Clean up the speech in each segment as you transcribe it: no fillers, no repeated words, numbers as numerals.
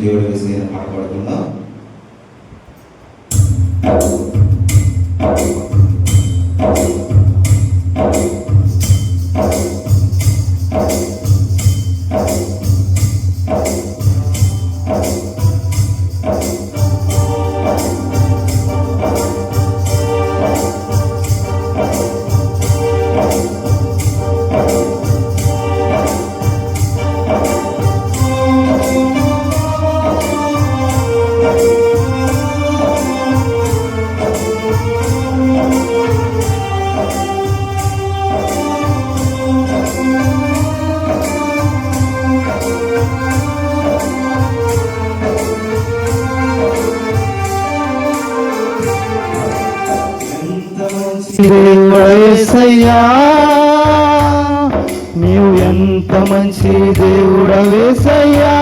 దేవుడు వేసి పాట పాడుకుందాం. దేవుడవేసయ్యా, నీవు ఎంత మంచి దేవుడవేసయ్యా,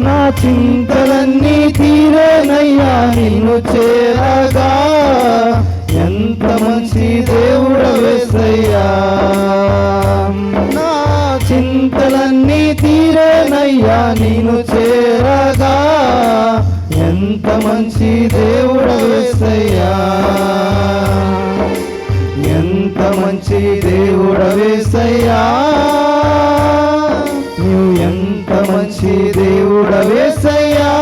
నా చింతలన్నీ తీరేనయ్యా నిన్ను చేరగా. ఎంత మంచి దేవుడవేసయ్యా, నా చింతలన్నీ తీరేనయ్యా నిన్ను చేరగా. ఎంత మంచి దేవుడవేసయ్యా, ఎంత మంచి దేవుడవేసయ్యా, నీవు ఎంత మంచి దేవుడవేసయ్యా,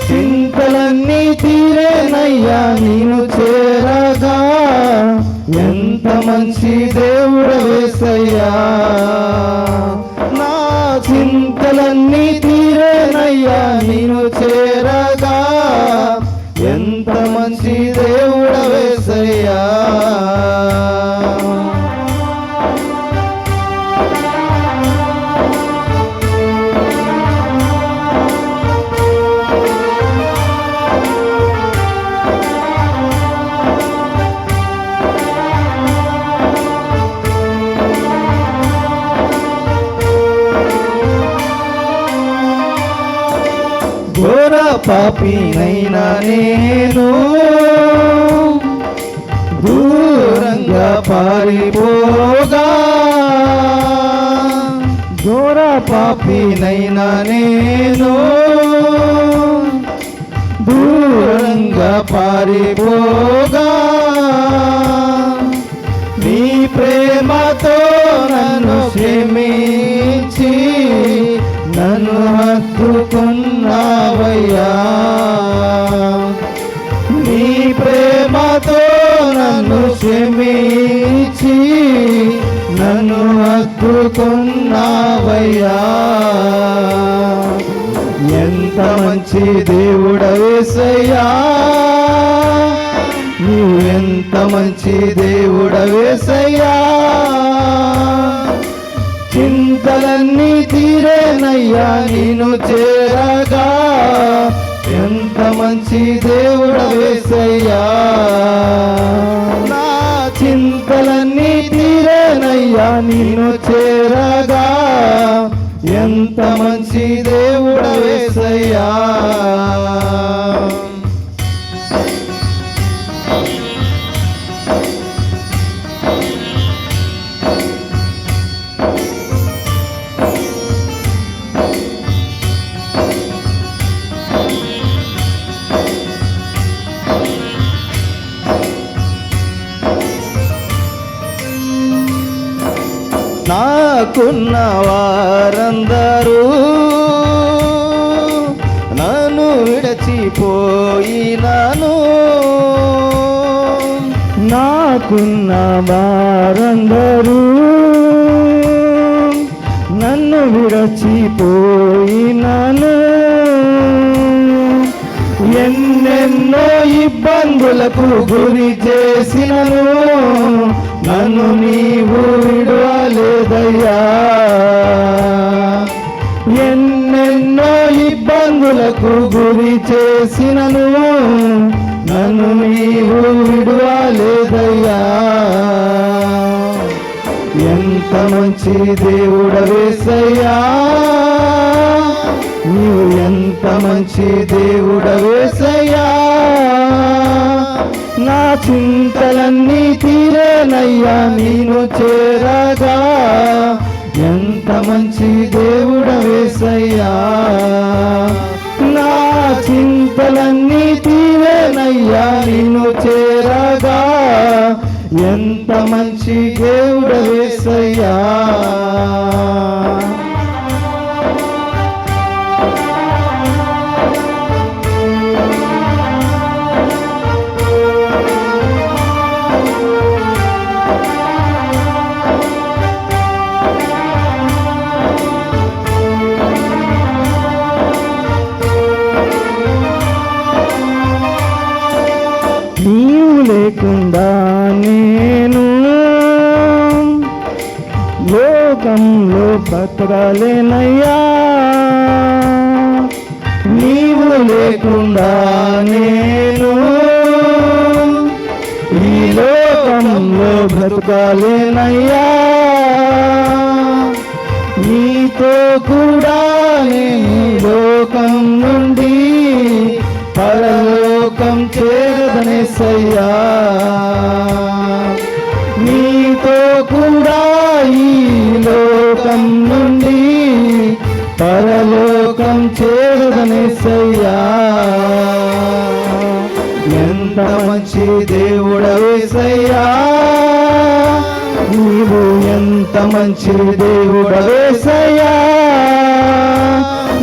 చింతలన్నీ తీరేనయ్యా నిన్ను చేరగా. ఎంత మంచి దేవుడవేసయ్యా, నా చింతలన్నీ తీరేనయ్యా నిన్ను చేరగా. ఎంత మంచి దేవుడవేసయ్యా, ఘోర పాపినైనా నేను దూరంగా పారిపోగా. ఘోర పాపినైనా నేను దూరంగా పారిపోగా. నీ ప్రేమతో నన్ను క్షమించి నన్ను హత్తుకున్నావయ్యా. నీ ప్రేమతో నన్ను క్షమించి నన్ను హత్తుకున్నావయ్యా. ఎంత మంచి దేవుడవేసయ్యా, నీవు ఎంత మంచి దేవుడవేసయ్యా, చింతలన్నీ తీరేనయ్యా నిన్ను చేరగా. ఎంత మంచి దేవుడవేసయ్యా, నా చింతలన్నీ తీరేనయ్యా నిన్ను చేరగా. ఎంత మంచి దేవుడవేసయ్యా, నాకున్న వారందరూ నన్ను విడచిపోయినాను. నాకున్న వారందరూ నన్ను విడచిపోయినాను. ఎన్నెన్నో ఇబ్బందులకు గురి చేసినను నన్ను నీవు విడువలేదయ్యా. ఎన్నెన్నో ఇబ్బందులకు గురి చేసినను నన్ను నీవు విడువలేదయ్యా. ఎంత మంచి దేవుడవేసయ్యా, నీవు ఎంత మంచి దేవుడవేసయ్యా, నా చింతలన్నీ తీరేనయ్యా నిన్ను చేరగా. ఎంత మంచి దేవుడవేసయ్యా. నా చింతలన్నీ తీరేనయ్యా నిన్ను చేరగా, ఎంత మంచి దేవుడవేసయ్యా. నీవు లేకుండా నేను లోకంలో బ్రతకలేనయ్యా. నీవు లేకుండా నేను ఈ లోకంలో బ్రతకలేనయ్యా. నీతో కూడా నేను లోకం నుండి పరలోకం చేరదనేసయ్యా. నీతో కూడా ఈ లోకం నుండి పరలోకం చేరదనేసయ్యా. ఎంత మంచి దేవుడవేసయ్యా. నీవు ఎంత మంచి దేవుడవేసయ్యా.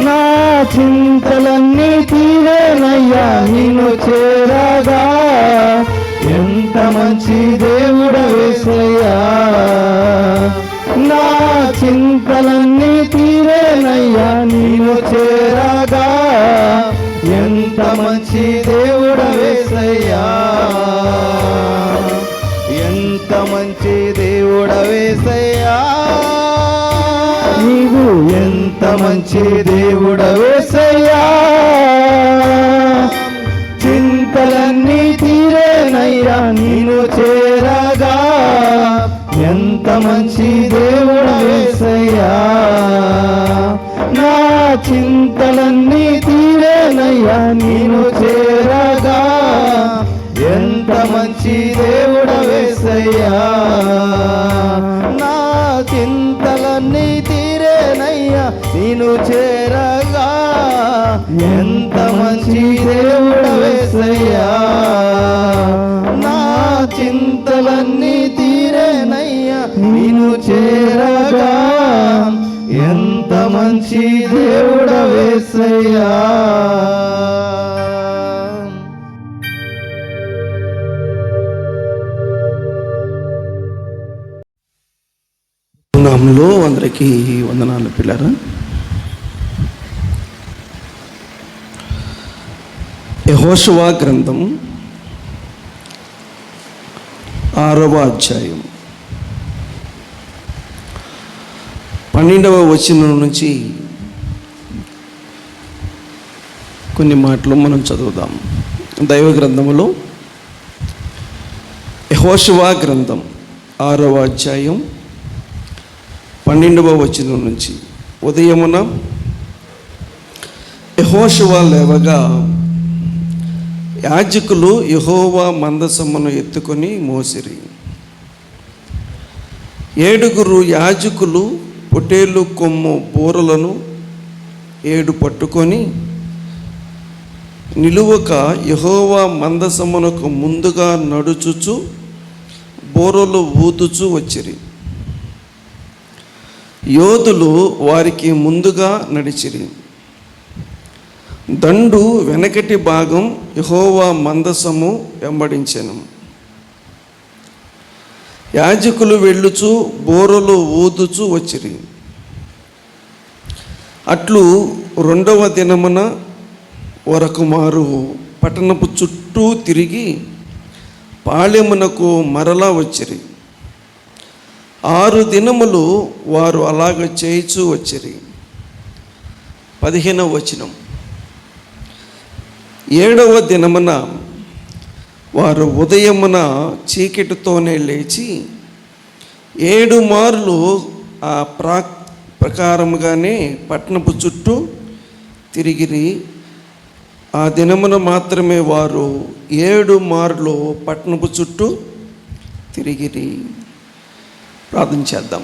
నా చింతలన్నీ తీరేనయ్యా నిన్ను చేరగా, ఎంత మంచి దేవుడవేసయ్యా. నా చింతలన్నీ తీరేనయ్యా నిన్ను చేరగా, ఎంత మంచి దేవుడవేసయ్యా. ఎంత మంచి దేవుడవేసయ్యా. నీవు ఎంత మంచి దేవుడవేసయ్యా. చింతలన్నీ తీరేనయ్యా నిన్ను చేరగా, ఎంత మంచి దేవుడవేసయ్యా. నా చింతలన్నీ తీరేనయ్యా నిన్ను చేరగా, ఎంత మంచి దేవుడవేసయ్యా. నా చింతలన్నీ తీరేనయ్యా నిన్ను చేరగా, ఎంత మంచి దేవుడవేసయ్యా. నా చింతలన్నీ తీరేనయ్యా నిన్ను చేరగా, ఎంత మంచి దేవుడవేసయ్యా. నామములో అందరికీ వందనాలు పిల్లరా. యెహోషువ గ్రంథం 6వ అధ్యాయం 12వ వచనం నుంచి కొన్ని మాటలు మనం చదువుదాం. దైవ గ్రంథములో యెహోషువ గ్రంథం 6వ అధ్యాయం 12వ వచనం నుంచి. ఉదయమున యెహోషువ లేవగా యాజకులు యెహోవా మందసమును ఎత్తుకొని మోసిరి. 7 యాజకులు పొటేలు కొమ్ము బూరలను 7 పట్టుకొని నిలువక యెహోవా మందసమునకు ముందుగా నడుచుచు బూరలు ఊదుచు వచ్చిరి. యోధులు వారికి ముందుగా నడిచిరి. దండు వెనకటి భాగం యెహోవా మందసము వెంబడించెను. యాజకులు వెళ్ళుచు బోరలు ఊదుచు వచ్చిరి. అట్లు 2వ దినమున వరకుమారు పట్టణపు చుట్టూ తిరిగి పాళెమునకు మరలా వచ్చిరి. 6 దినములు వారు అలాగ చేయిచూ వచ్చిరి. 15వ వచనం. 7వ దినమున వారు ఉదయమున చీకటితోనే లేచి 7 మార్లు ఆ ప్రకారముగానే పట్టణపు చుట్టూ తిరిగిరి. ఆ దినమున మాత్రమే వారు 7 మార్లు పట్టణపు చుట్టూ తిరిగిరి. ప్రార్థన చేద్దాం.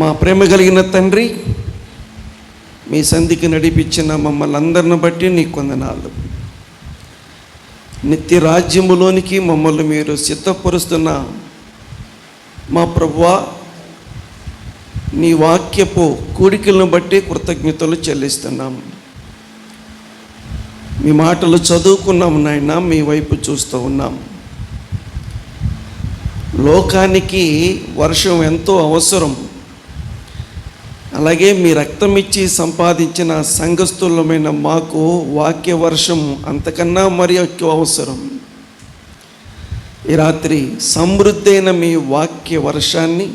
మా ప్రేమ కలిగిన తండ్రి, మీ సంధికి నడిపించిన మమ్మల్ని అందరిని బట్టి నీకు వందనాలు. నిత్య రాజ్యములోనికి మమ్మల్ని మీరు సిద్ధపరుస్తున్న మా ప్రభువా, నీ వాక్యపు కూడికలను బట్టి కృతజ్ఞతలు చెల్లిస్తున్నాము. మీ మాటలు చదువుకున్నాము నాయన, మీ వైపు చూస్తూ ఉన్నాం. లోకానికి వర్షం ఎంతో అవసరం, అలాగే మీ రక్తం ఇచ్చి సంపాదించిన సంఘస్థులమైన మాకు వాక్య వర్షం అంతకన్నా మరి ఎక్కువ అవసరం. ఈ రాత్రి సమృద్ధి అయిన మీ వాక్య వర్షాన్ని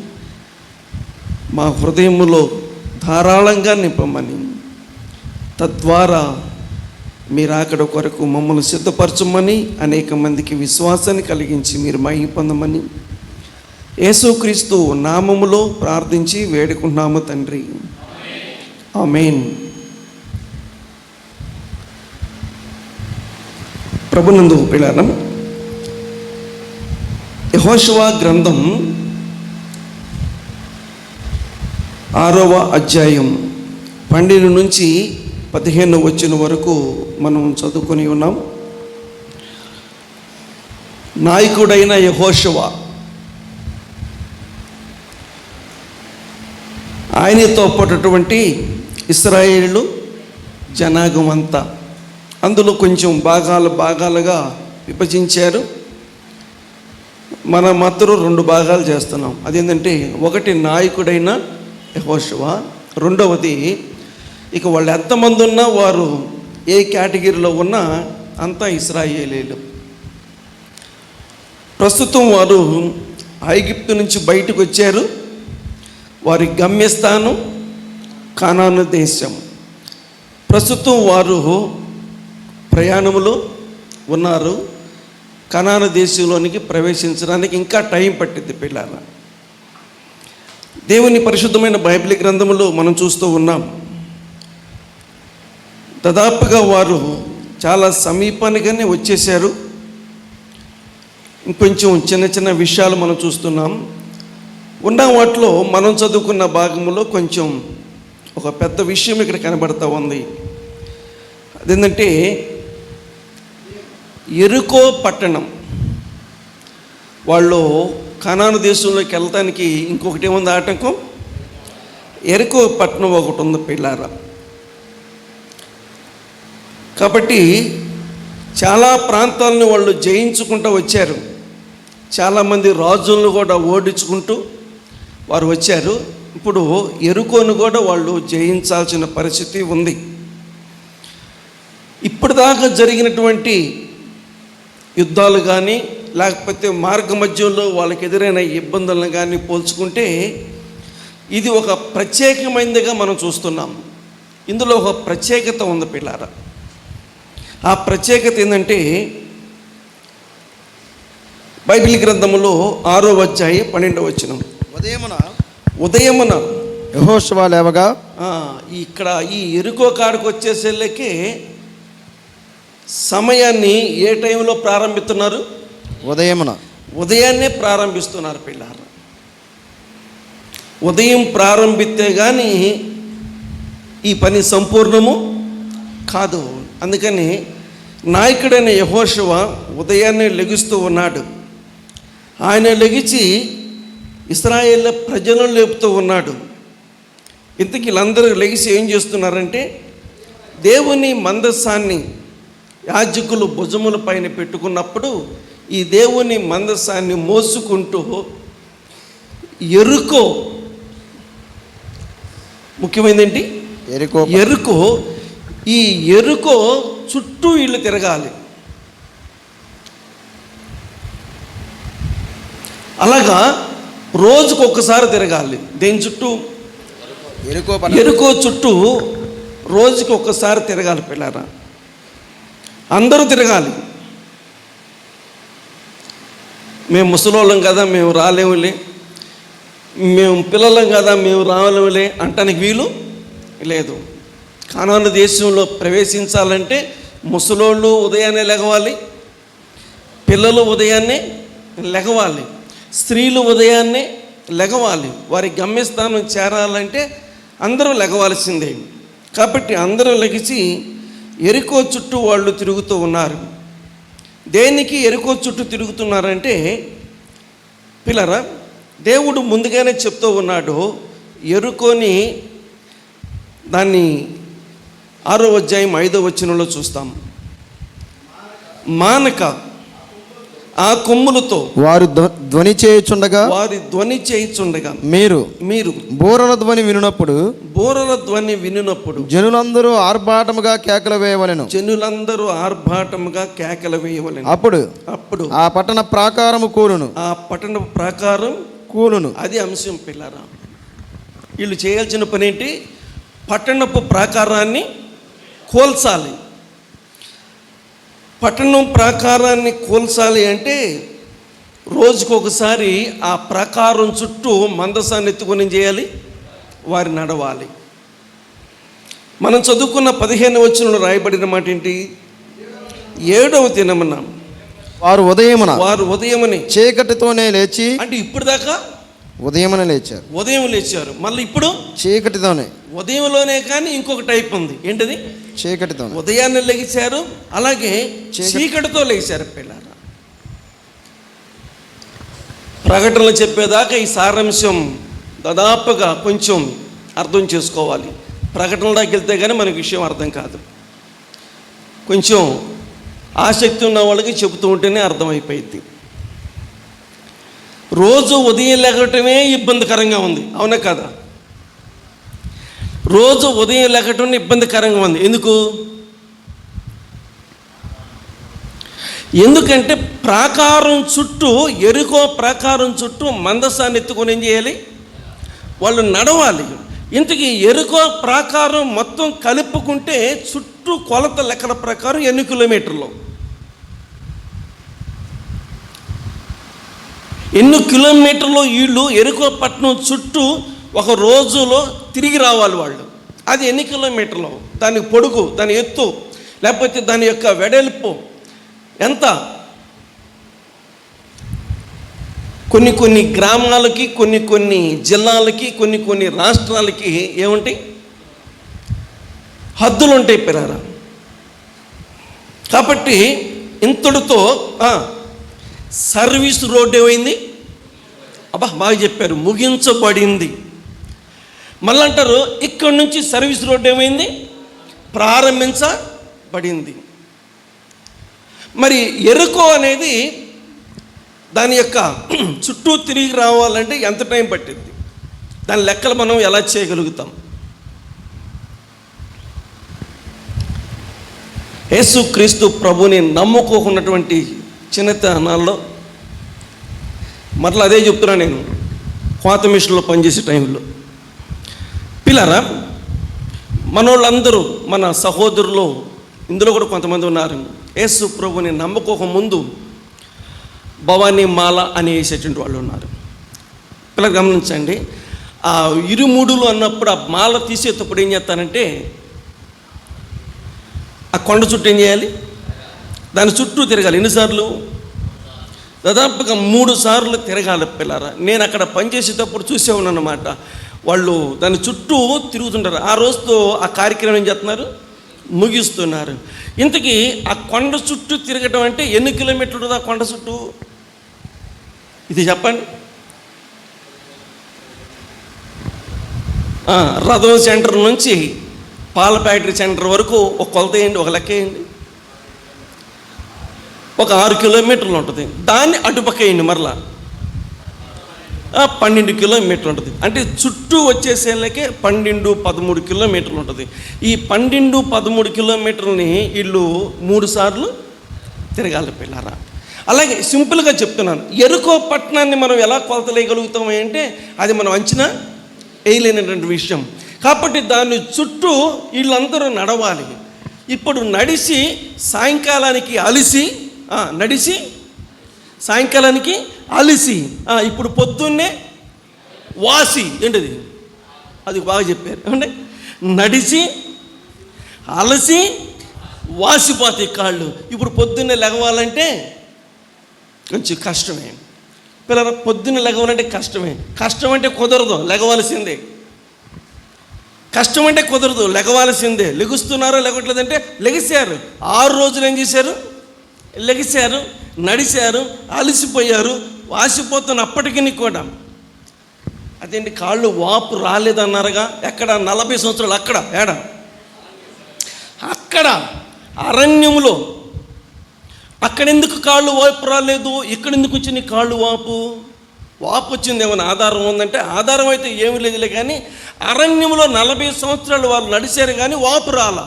మా హృదయములో ధారాళంగా నింపమని, తద్వారా మీరు అక్కడ కొరకు మమ్మల్ని సిద్ధపరచమని, అనేక మందికి విశ్వాసాన్ని కలిగించి మీరు మహిమ పొందమని యేసుక్రీస్తు నామములో ప్రార్థించి వేడుకుంటున్నాము తండ్రి, ఆమేన్. ప్రభునందు పిల్లలం, యెహోషువ గ్రంథం 6వ అధ్యాయం 12 నుంచి 15 వచ్చిన వరకు మనం చదువుకొని ఉన్నాం. నాయకుడైన యెహోషువ, ఆయనతో పాటుటువంటి ఇశ్రాయేలు జనాంగం అంతా, అందులో కొంచెం భాగాలుగా విభజించారు. మన మాత్రం 2 భాగాలు చేస్తున్నాం. అదేంటంటే, ఒకటి నాయకుడైన యెహోషువ, రెండవది ఇక వాళ్ళు ఎంతమంది ఉన్నా, వారు ఏ కేటగిరీలో ఉన్నా అంతా ఇశ్రాయేలీలు. ప్రస్తుతం వారు ఐగుప్తు నుంచి బయటకు వచ్చారు. వారి గమ్యస్థానం కానాను దేశం. ప్రస్తుతం వారు ప్రయాణములో ఉన్నారు. కానాను దేశంలోనికి ప్రవేశించడానికి ఇంకా టైం పట్టింది పిల్లల. దేవుని పరిశుద్ధమైన బైబిల్ గ్రంథములో మనం చూస్తూ ఉన్నాం. దాదాపుగా వారు చాలా సమీపానిగానే వచ్చేసారు. ఇంకొంచెం చిన్న చిన్న విషయాలు మనం చూస్తున్నాం. ఉన్న వాటిలో మనం చదువుకున్న భాగంలో కొంచెం ఒక పెద్ద విషయం ఇక్కడ కనబడుతూ ఉంది. అదేంటంటే, యెరికో పట్టణం. వాళ్ళు కానాను దేశంలోకి వెళ్ళటానికి ఇంకొకటి ఏముంది ఆటంకం? యెరికో పట్టణం ఒకటి ఉంది పిల్లారా. కాబట్టి చాలా ప్రాంతాలను వాళ్ళు జయించుకుంటూ వచ్చారు. చాలామంది రాజులను కూడా ఓడించుకుంటూ వారు వచ్చారు. ఇప్పుడు యెరికోను కూడా వాళ్ళు జయించాల్సిన పరిస్థితి ఉంది. ఇప్పటిదాకా జరిగినటువంటి యుద్ధాలు కానీ, లేకపోతే మార్గ మధ్యంలో వాళ్ళకి ఎదురైన ఇబ్బందులను కానీ పోల్చుకుంటే ఇది ఒక ప్రత్యేకమైనదిగా మనం చూస్తున్నాం. ఇందులో ఒక ప్రత్యేకత ఉంది పిల్లారా. ఆ ప్రత్యేకత ఏంటంటే, బైబిల్ గ్రంథములో 6వ అధ్యాయం 12వ వచనం. ఉదయమున యెహోషువ లేవగా, ఇక్కడ ఈ యెరికో కాడికి వచ్చేసేళ్ళకి సమయాన్ని ఏ టైంలో ప్రారంభిస్తున్నారు? ఉదయాన్నే ప్రారంభిస్తున్నారు పిల్లారు. ఉదయం ప్రారంభిస్తే కానీ ఈ పని సంపూర్ణము కాదు. అందుకని నాయకుడైన యెహోషువ ఉదయాన్నే లెగుస్తూ ఉన్నాడు. ఆయన లెగిచి ఇశ్రాయేలు ప్రజలను లేపుతూ ఉన్నాడు. ఇంతకీ వీళ్ళందరూ లెగిసి ఏం చేస్తున్నారంటే, దేవుని మందసాన్ని యాజకులు భుజముల పైన పెట్టుకున్నప్పుడు ఈ దేవుని మందసాన్ని మోసుకుంటూ యెరికో, ముఖ్యమైనదేంటి? యెరికో. ఈ యెరికో చుట్టూ ఇళ్ళు తిరగాలి. అలాగా రోజుకు ఒక్కసారి తిరగాలి. దేని చుట్టూ? యెరికో చుట్టూ రోజుకి ఒక్కసారి తిరగాలి పిల్లరా. అందరూ తిరగాలి. మేము ముసలోళ్ళం కదా, మేము రాలేములే, మేము పిల్లలం కదా, మేము రాలేములే అంటానికి వీలు లేదు. కానాను దేశంలో ప్రవేశించాలంటే ముసలోళ్ళు ఉదయాన్నే లెగవాలి, పిల్లలు ఉదయాన్నే లెగవాలి, స్త్రీలు ఉదయాన్నే లెగవాలి. వారి గమ్యస్థానం చేరాలంటే అందరూ లెగవాల్సిందే. కాబట్టి అందరూ లెగిసి ఎరికో చుట్టూ వాళ్ళు తిరుగుతూ ఉన్నారు. దేనికి ఎరికో చుట్టూ తిరుగుతున్నారంటే పిల్లరా, దేవుడు ముందుగానే చెప్తూ ఉన్నాడు. ఎరుకోని దాన్ని 6వ అధ్యాయం 5వ వచనంలో చూస్తాం. మానక ఆ కొమ్ములతో వారు ధ్వని చేయుచుండగా మీరు బూరల ధ్వని వినునప్పుడు జనులందరూ ఆర్భాటముగా కేకలు వేయవలెను. అప్పుడు ఆ పట్టణ ప్రాకారము కూలును. అది అంశం పిల్లరా. వీళ్ళు చేయాల్సిన పని ఏంటి? పట్టణపు ప్రాకారాన్ని కూల్చాలి. పట్టణం ప్రాకారాన్ని కూల్చాలి అంటే రోజుకొకసారి ఆ ప్రాకారం చుట్టూ మందసాన్ని ఎత్తుకొని చేయాలి, వారి నడవాలి. మనం చదువుకున్న 15వ వచనంలో రాయబడిన మాట ఏంటి? 7వ దినమున వారు ఉదయమున చీకటితోనే లేచి, అంటే ఇప్పుడు దాకా ఉదయం లేచారు, మళ్ళీ ఇప్పుడు చీకటితోనే. ఉదయంలోనే కానీ ఇంకొక టైప్ ఉంది. ఏంటది? చీకటితో. ఉదయాన్నే లెగిశారు, అలాగే చీకటితో లెగిశారు పిల్లలు. ప్రకటనలు చెప్పేదాకా ఈ సారాంశం దాదాపుగా కొంచెం అర్థం చేసుకోవాలి. ప్రకటనలోకి వెళ్తే కానీ మనకు విషయం అర్థం కాదు. కొంచెం ఆసక్తి ఉన్న వాళ్ళకి చెబుతూ ఉంటేనే అర్థమైపోయింది. రోజు ఉదయం లేకటమే ఇబ్బందికరంగా ఉంది, అవునా కదా? రోజు ఉదయం లేకటం ఇబ్బందికరంగా ఉంది. ఎందుకంటే ప్రాకారం చుట్టూ, ఎరుకో ప్రాకారం చుట్టూ మందసాన్ని ఎత్తుకొని ఏం చేయాలి? వాళ్ళు నడవాలి. ఇంతకీ ఎరుకో ప్రాకారం మొత్తం కలుపుకుంటే చుట్టూ కొలత లెక్కల ప్రకారం ఎన్ని కిలోమీటర్లు? ఎన్ని కిలోమీటర్లు వీళ్ళు ఎరుకో పట్టణం చుట్టూ ఒక రోజులో తిరిగి రావాలి వాళ్ళు. అది ఎన్ని కిలోమీటర్లు? దాని పొడుగు, దాని ఎత్తు, లేకపోతే దాని యొక్క వెడల్పు ఎంత? కొన్ని గ్రామాలకి, కొన్ని జిల్లాలకి, కొన్ని రాష్ట్రాలకి ఏముంటాయి? హద్దులు ఉంటాయి పిల్లరా. కాబట్టి ఇంతటితో సర్వీస్ రోడ్ ఏమైంది? బాగా చెప్పారు, ముగించబడింది. మళ్ళీ అంటారు ఇక్కడి నుంచి సర్వీస్ రోడ్ ఏమైంది? ప్రారంభించబడింది. మరి ఎరుకో అనేది దాని యొక్క చుట్టూ తిరిగి రావాలంటే ఎంత టైం పట్టింది? దాని లెక్కలు మనం ఎలా చేయగలుగుతాం? యేసుక్రీస్తు ప్రభుని నమ్ముకోకున్నటువంటి చిన్నతనాల్లో, మరలా అదే చెప్తున్నా నేను, కోత మిషన్లో పనిచేసే టైంలో పిల్లరా, మనోళ్ళందరూ, మన సహోదరులు, ఇందులో కూడా కొంతమంది ఉన్నారు, యేసు ప్రభుని నమ్మకోక ముందు భవానీ మాల అని వేసేటువంటి వాళ్ళు ఉన్నారు. పిల్లలు గమనించండి, ఆ ఇరుముడులు అన్నప్పుడు ఆ మాల తీసేటప్పుడు ఏం చేస్తానంటే ఆ కొండ చుట్టూ ఏం చేయాలి? దాని చుట్టూ తిరగాలి. ఎన్నిసార్లు? దాదాపుగా 3 సార్లు తిరగాలి పిల్లరా. నేను అక్కడ పనిచేసేటప్పుడు చూసే ఉన్నాను అన్నమాట. వాళ్ళు దాని చుట్టూ తిరుగుతుంటారు. ఆ రోజుతో ఆ కార్యక్రమం ఏం చేస్తున్నారు? ముగిస్తున్నారు. ఇంతకీ ఆ కొండ చుట్టూ తిరగటం అంటే ఎన్ని కిలోమీటర్లు ఆ కొండ చుట్టూ? ఇది చెప్పండి. రథం సెంటర్ నుంచి పాల ఫ్యాక్టరీ సెంటర్ వరకు ఒక కొలత వేయండి, ఒక లెక్క వేయండి. ఒక 6 కిలోమీటర్లు ఉంటుంది. దాన్ని అటుపక్క వేయండి, మరలా 12 కిలోమీటర్లు ఉంటుంది. అంటే చుట్టూ వచ్చేసేళ్ళకే 12-13 కిలోమీటర్లు ఉంటుంది. ఈ 12-13 కిలోమీటర్లని వీళ్ళు 3 సార్లు తిరగాలి పిల్లరా. అలాగే సింపుల్గా చెప్తున్నాను, ఎరుకో పట్టణాన్ని మనం ఎలా కొలతలేయగలుగుతాము అంటే అది మనం అంచనా వేయలేనటువంటి విషయం. కాబట్టి దాని చుట్టూ వీళ్ళందరూ నడవాలి. ఇప్పుడు నడిచి సాయంకాలానికి అలిసి, సాయంకాలానికి అలిసి, ఇప్పుడు పొద్దున్నే వాసి, ఏంటిది? అది బాగా చెప్పారు. అంటే నడిచి అలసి వాసిపోతాయి కాళ్ళు. ఇప్పుడు పొద్దున్నే లెగవాలంటే కొంచెం కష్టమే. పిల్లల పొద్దున్న లెగవాలంటే కష్టమే. కష్టం అంటే కుదరదు, లెగవలసిందే. కష్టం అంటే కుదరదు, లెగవాల్సిందే. లెగుస్తున్నారో లెగట్లేదంటే లెగిశారు. 6 రోజులు ఏం చేశారు? లెగిశారు, నడిచారు, అలసిపోయారు. వాసిపోతున్నప్పటికీ కూడా అదేంటి కాళ్ళు వాపు రాలేదన్నారుగా. ఎక్కడ? 40 సంవత్సరాలు అక్కడ అక్కడ అరణ్యములో. అక్కడెందుకు కాళ్ళు వాపు రాలేదు? ఇక్కడెందుకు వచ్చింది కాళ్ళు వాపు? వాపు వచ్చింది ఏమైనా ఆధారం ఉందంటే ఆధారం అయితే ఏమి లేదులే. కానీ అరణ్యంలో 40 సంవత్సరాలు వాళ్ళు నడిచారు కానీ వాపు రాలా.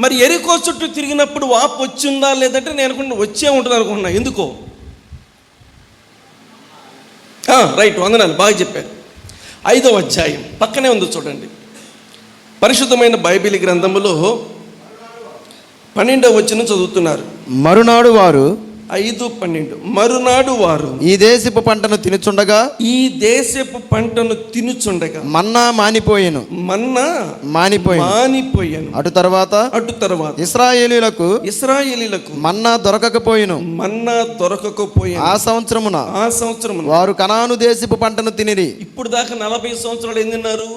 మరి ఎరికో చుట్టూ తిరిగినప్పుడు వాపు వచ్చిందా లేదంటే నేను అనుకుంటున్నా వచ్చే ఉంటుంది అనుకుంటున్నా. ఎందుకో రైట్, వందనాలు, బాగా చెప్పారు. 5వ అధ్యాయం పక్కనే ఉంది చూడండి. పరిశుద్ధమైన బైబిల్ గ్రంథములో 12వ వచనం చదువుతున్నారు. మరునాడు వారు 5:12 మరునాడు వారు ఈ దేశపు పంటను తినుచుండగా మన్నా మానిపోయాను. అటు తర్వాత ఇశ్రాయేలీయులకు మన్నా దొరకకపోయాను. ఆ సంవత్సరమున వారు కనాను దేశపు పంటను తినిరి. ఇప్పుడు దాకా 40 సంవత్సరాలు ఏం తిన్నారు?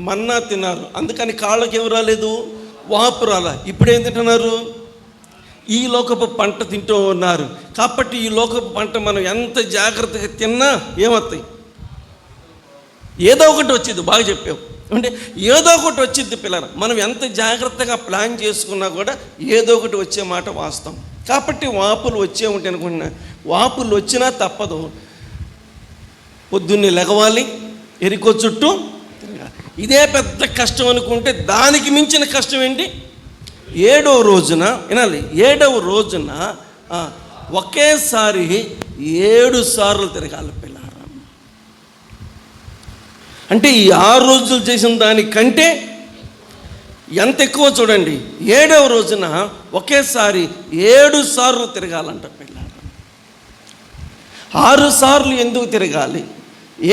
మన్నా తిన్నారు. అందుకని కాళ్ళకి ఎవరు రాలేదు, వాపు రాలా. ఇప్పుడు ఏం తింటున్నారు? ఈ లోకపు పంట తింటూ ఉన్నారు. కాబట్టి ఈ లోకపు పంట మనం ఎంత జాగ్రత్తగా తిన్నా ఏమవుతాయి? ఏదో ఒకటి వచ్చింది. బాగా చెప్పావు. అంటే ఏదో ఒకటి వచ్చింది పిల్లల. మనం ఎంత జాగ్రత్తగా ప్లాన్ చేసుకున్నా కూడా ఏదో ఒకటి వచ్చే మాట వాస్తవం. కాబట్టి వాపులు వచ్చే ఉంటాయి అనుకుంటున్నా. వాపులు వచ్చినా తప్పదు, పొద్దున్నే లెగవాలి, ఎరికో చుట్టూ తిరగాలి. ఇదే పెద్ద కష్టం అనుకుంటే దానికి మించిన కష్టం ఏంటి? 7వ రోజున వినాలి. 7వ రోజున ఒకేసారి 7 సార్లు తిరగాలి పిల్లారా. అంటే ఈ 6 రోజులు చేసిన దానికంటే ఎంత ఎక్కువ చూడండి. 7వ రోజున ఒకేసారి 7 సార్లు తిరగాలంట పిల్లారా. 6 సార్లు ఎందుకు తిరగాలి,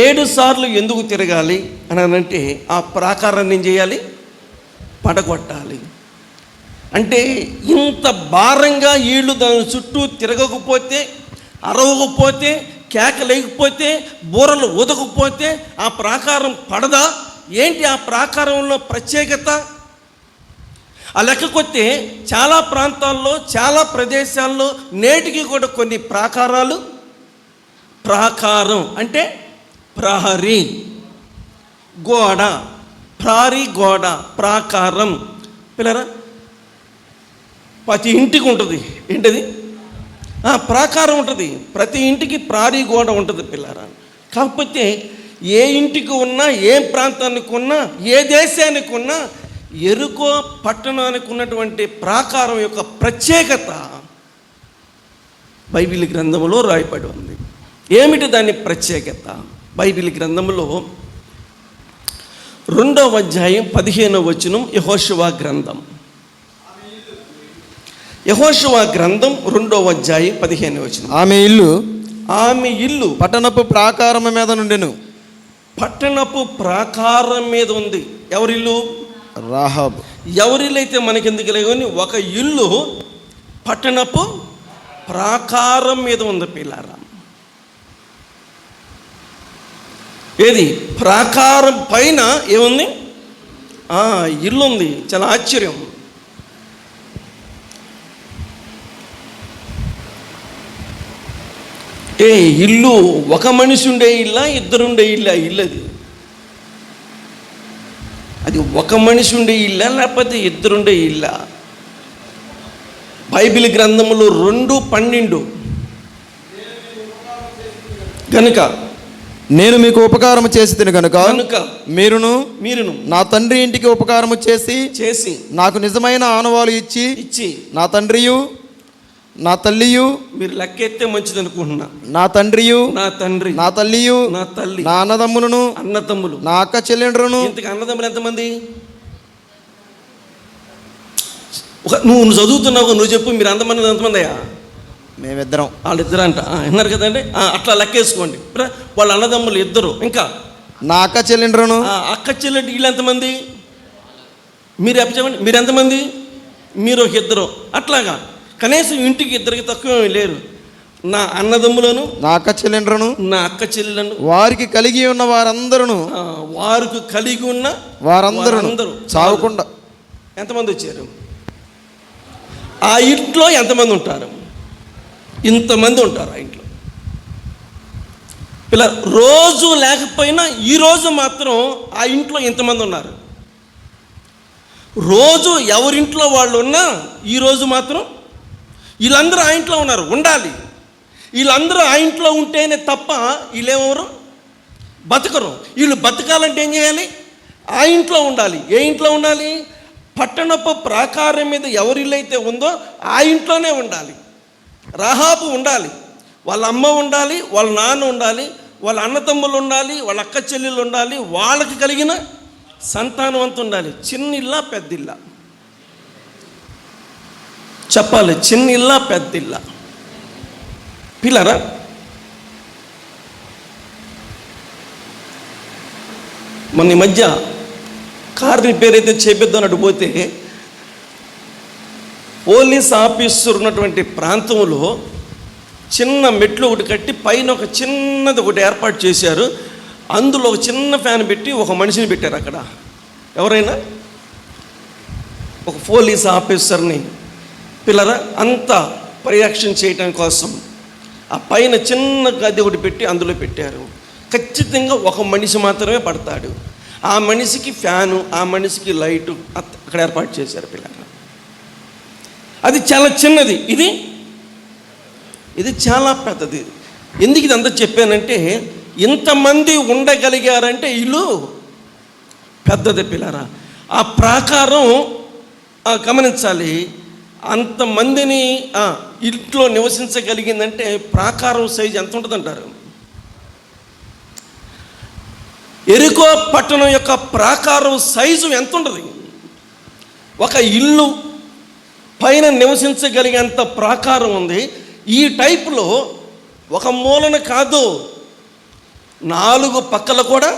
7 సార్లు ఎందుకు తిరగాలి అని అంటే ఆ ప్రాకారాన్ని ఏం చేయాలి? పడగొట్టాలి. అంటే ఇంత భారంగా వీళ్ళు దాని చుట్టూ తిరగకపోతే, అరవకపోతే, కేకలేకపోతే, బూరలు ఊదకపోతే ఆ ప్రాకారం పడదా ఏంటి? ఆ ప్రాకారంలో ప్రత్యేకత ఆ లెక్కకొస్తే చాలా ప్రాంతాల్లో, చాలా ప్రదేశాల్లో నేటికి కూడా కొన్ని ప్రాకారం అంటే ప్రహరీ గోడ, ప్రాకారం పిల్లరా. ప్రతి ఇంటికి ఉంటుంది. ఏంటది? ప్రాకారం ఉంటుంది. ప్రతి ఇంటికి ప్రారీ గోడ ఉంటుంది పిల్లారా. కాకపోతే ఏ ఇంటికి ఉన్నా, ఏ ప్రాంతానికి ఉన్నా, ఏ దేశానికి ఉన్నా ఎరుకో పట్టణానికి ఉన్నటువంటి ప్రాకారం యొక్క ప్రత్యేకత బైబిల్ గ్రంథంలో రాయబడి ఉంది. ఏమిటి దాని ప్రత్యేకత? బైబిల్ గ్రంథంలో 2వ అధ్యాయం 15వ వచనం. యెహోషువ గ్రంథం 2వ అధ్యాయం 15వ వచనం. ఆమె ఇల్లు పట్టణపు ప్రాకారం మీద నుండెను. పట్టణపు ప్రాకారం మీద ఉంది. ఎవరిల్లు? రాహాబు. ఎవరిల్లైతే మనకెందుకు లేని ఒక ఇల్లు పట్టణపు ప్రాకారం మీద ఉంది పిల్లారా. ఏది? ప్రాకారం పైన ఏముంది? ఇల్లు ఉంది. చాలా ఆశ్చర్యం. ఇల్లు ఒక మనిషి ఉండే ఇల్లా, ఇద్దరుండే ఇల్లా? ఇల్లు అది ఒక మనిషి ఉండే ఇల్లా లేకపోతే ఇద్దరుండే ఇల్లా? బైబిల్ గ్రంథములో 2:12 కనుక నేను మీకు ఉపకారం చేసి తిను కనుక మీరును నా తండ్రి ఇంటికి ఉపకారము చేసి నాకు నిజమైన ఆనవాలు ఇచ్చి నా తండ్రియు నా తల్లియు, మీరు లెక్కెత్తే మంచిది అనుకుంటున్నా, నా తండ్రియు నా తండ్రి, నా తల్లియు నా తల్లి, నా అన్నదమ్ములు నా అక్క చెల్లెండ్రును. ఇంతకు అన్నదమ్ములు ఎంతమంది? నువ్వు చదువుతున్నావు, నువ్వు చెప్పు. మీరు ఎంతమంది అయ్యా? మేమిద్దరం. వాళ్ళిద్దరు అంట విన్నారు కదండి. అట్లా లెక్కేసుకోండి. వాళ్ళ అన్నదమ్ములు 2. ఇంకా నా అక్క చెల్లెండ్రును. అక్క చెల్లెండి వీళ్ళు ఎంతమంది? మీరు చెప్పండి. మీరు ఎంతమంది? మీరు 2. అట్లాగా కనీసం ఇంటికి 2కి తక్కువ లేరు. నా అన్నదమ్ములను, నా అక్క చెల్లెండ్రను, నా అక్క చెల్లెలను, వారికి కలిగి ఉన్న వారందరూ, వారికి కలిగి ఉన్న వారందరూ చావకుండా. ఎంతమంది వచ్చారు? ఆ ఇంట్లో ఎంతమంది ఉంటారు? ఇంతమంది ఉంటారు ఆ ఇంట్లో. పిల్ల రోజు లేకపోయినా ఈరోజు మాత్రం ఆ ఇంట్లో ఇంతమంది ఉన్నారు. రోజు ఎవరింట్లో వాళ్ళు ఉన్నా ఈరోజు మాత్రం వీళ్ళందరూ ఆ ఇంట్లో ఉన్నారు, ఉండాలి. వీళ్ళందరూ ఆ ఇంట్లో ఉంటేనే తప్ప వీళ్ళేమెవరు బతకరు. వీళ్ళు బతకాలంటే ఏం చేయాలి? ఆ ఇంట్లో ఉండాలి. ఏ ఇంట్లో ఉండాలి? పట్టణపు ప్రాకారం మీద ఎవరి ఇల్లు అయితే ఉందో ఆ ఇంట్లోనే ఉండాలి. రాహాబు ఉండాలి, వాళ్ళ అమ్మ ఉండాలి, వాళ్ళ నాన్న ఉండాలి, వాళ్ళ అన్నతమ్ములు ఉండాలి, వాళ్ళ అక్క చెల్లెళ్ళు ఉండాలి, వాళ్ళకి కలిగిన సంతానం అంతా ఉండాలి. చిన్న ఇల్లా పెద్ద ఇల్లా చెప్పాలి? చిన్న ఇల్లా పెద్ద ఇల్లా? పిల్లరా, మొన్న ఈ మధ్య కారు రిపేర్ అయితే చేపిద్దాం అటు పోతే పోలీస్ ఆఫీసర్ ఉన్నటువంటి ప్రాంతంలో చిన్న మెట్లు ఒకటి కట్టి పైన ఒక చిన్నది ఒకటి ఏర్పాటు చేశారు. అందులో ఒక చిన్న ఫ్యాన్ పెట్టి ఒక మనిషిని పెట్టారు అక్కడ. ఎవరైనా ఒక పోలీస్ ఆఫీసర్ని పిల్లరా అంత పరిరక్షణ చేయటం కోసం ఆ పైన చిన్న గది ఒకటి పెట్టి అందులో పెట్టారు. ఖచ్చితంగా ఒక మనిషి మాత్రమే పడతాడు. ఆ మనిషికి ఫ్యాను, ఆ మనిషికి లైటు అక్కడ ఏర్పాటు చేశారు పిల్లరా. అది చాలా చిన్నది, ఇది చాలా పెద్దది. ఎందుకు ఇదంతా చెప్పానంటే ఇంతమంది ఉండగలిగారంటే ఇల్లు పెద్దది పిల్లరా. ఆ ప్రాకారం గమనించాలి. అంతమందిని ఇంట్లో నివసించగలిగిందంటే ప్రాకారం సైజు ఎంత ఉంటుందంటారు? ఎరికో పట్టణం యొక్క ప్రాకారం సైజు ఎంత ఉంటుంది? ఒక ఇల్లు పైన నివసించగలిగేంత ప్రాకారం ఉంది. ఈ టైపులో ఒక మూలన కాదు, 4 పక్కల కూడా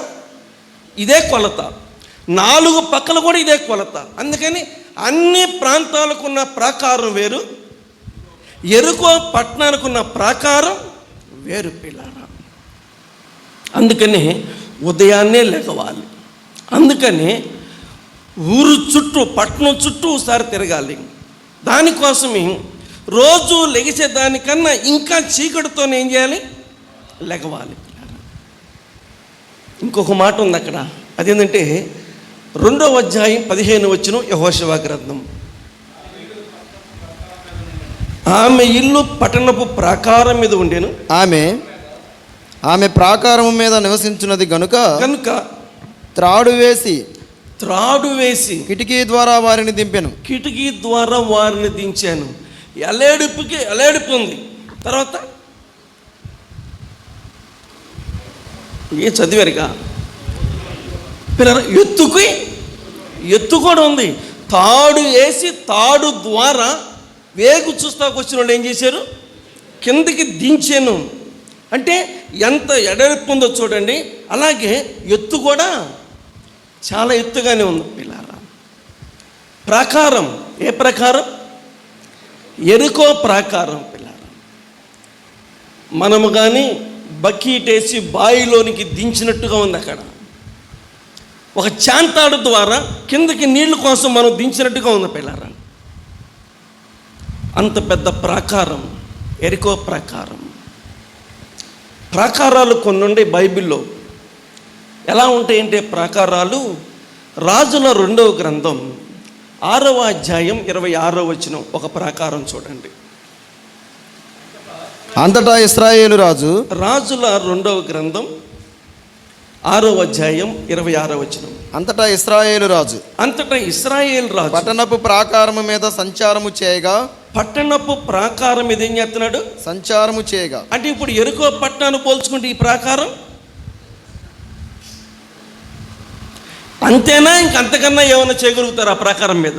ఇదే కొలత, 4 పక్కల కూడా ఇదే కొలత. అందుకని అన్ని ప్రాంతాలకున్న ప్రాకారం వేరు, ఎరుకో పట్టణానికున్న ప్రాకారం వేరు పిల్లరా. అందుకని ఉదయాన్నే లెగవాలి. అందుకని ఊరు చుట్టూ, పట్టణం చుట్టూ ఒకసారి తిరగాలి. దానికోసమే రోజు లెగిసేదానికన్నా ఇంకా చీకటితోనే ఏం చేయాలి? లెగవాలి. ఇంకొక మాట ఉంది అక్కడ, అదేంటంటే 2వ అధ్యాయం 15 వచనం యెహోషువ గ్రంథం. ఆమె ఇల్లు పట్టణపు ప్రాకారం మీద ఉండెను. ఆమె ప్రాకారము మీద నివసించున్నది గనుక త్రాడు వేసి కిటికీ ద్వారా వారిని దించాను. ఎలేడుపు ఉంది. తర్వాత ఏ చదివారుగా పిల్లలు, ఎత్తు కూడా ఉంది. తాడు వేసి తాడు ద్వారా వేగు చూస్తాకు వచ్చిన వాళ్ళు ఏం చేశారు? కిందకి దించాను. అంటే ఎంత ఎడల్పు ఉందో చూడండి. అలాగే ఎత్తు కూడా చాలా ఎత్తుగానే ఉంది పిల్లరా. ప్రాకారం ఏ ప్రాకారం? ఎరుకో ప్రాకారం పిల్లరా. మనము కానీ బకెట్ వేసి బావిలోనికి దించినట్టుగా ఉంది అక్కడ. ఒక చాంతాడు ద్వారా కిందకి నీళ్ళ కోసం మనం దించినట్టుగా ఉంది పిల్లరా. అంత పెద్ద ప్రాకారం ఎరికో ప్రాకారం. ప్రాకారాలు కొన్ని ఉండే బైబిల్లో. ఎలా ఉంటాయంటే ప్రాకారాలు, రాజుల 2వ గ్రంథం 6వ అధ్యాయం 26వ వచనం ఒక ప్రాకారం చూడండి. అంతటా ఇశ్రాయేలు రాజు, రాజుల 2వ గ్రంథం 6వ అధ్యాయం 26వ వచనం. అంతటా ఇశ్రాయేలు రాజు పట్టణపు ప్రాకారము మీద సంచారము చేయగా, పట్టణపు ప్రాకారం మీద ఏం చేస్తున్నాడు? సంచారము చేయగా. అంటే ఇప్పుడు ఎరుకో పట్టణాన్ని పోల్చుకుంటే ఈ ప్రాకారం అంతేనా? ఇంకంతకన్నా ఏమైనా చేయగలుగుతారు ఆ ప్రాకారం మీద?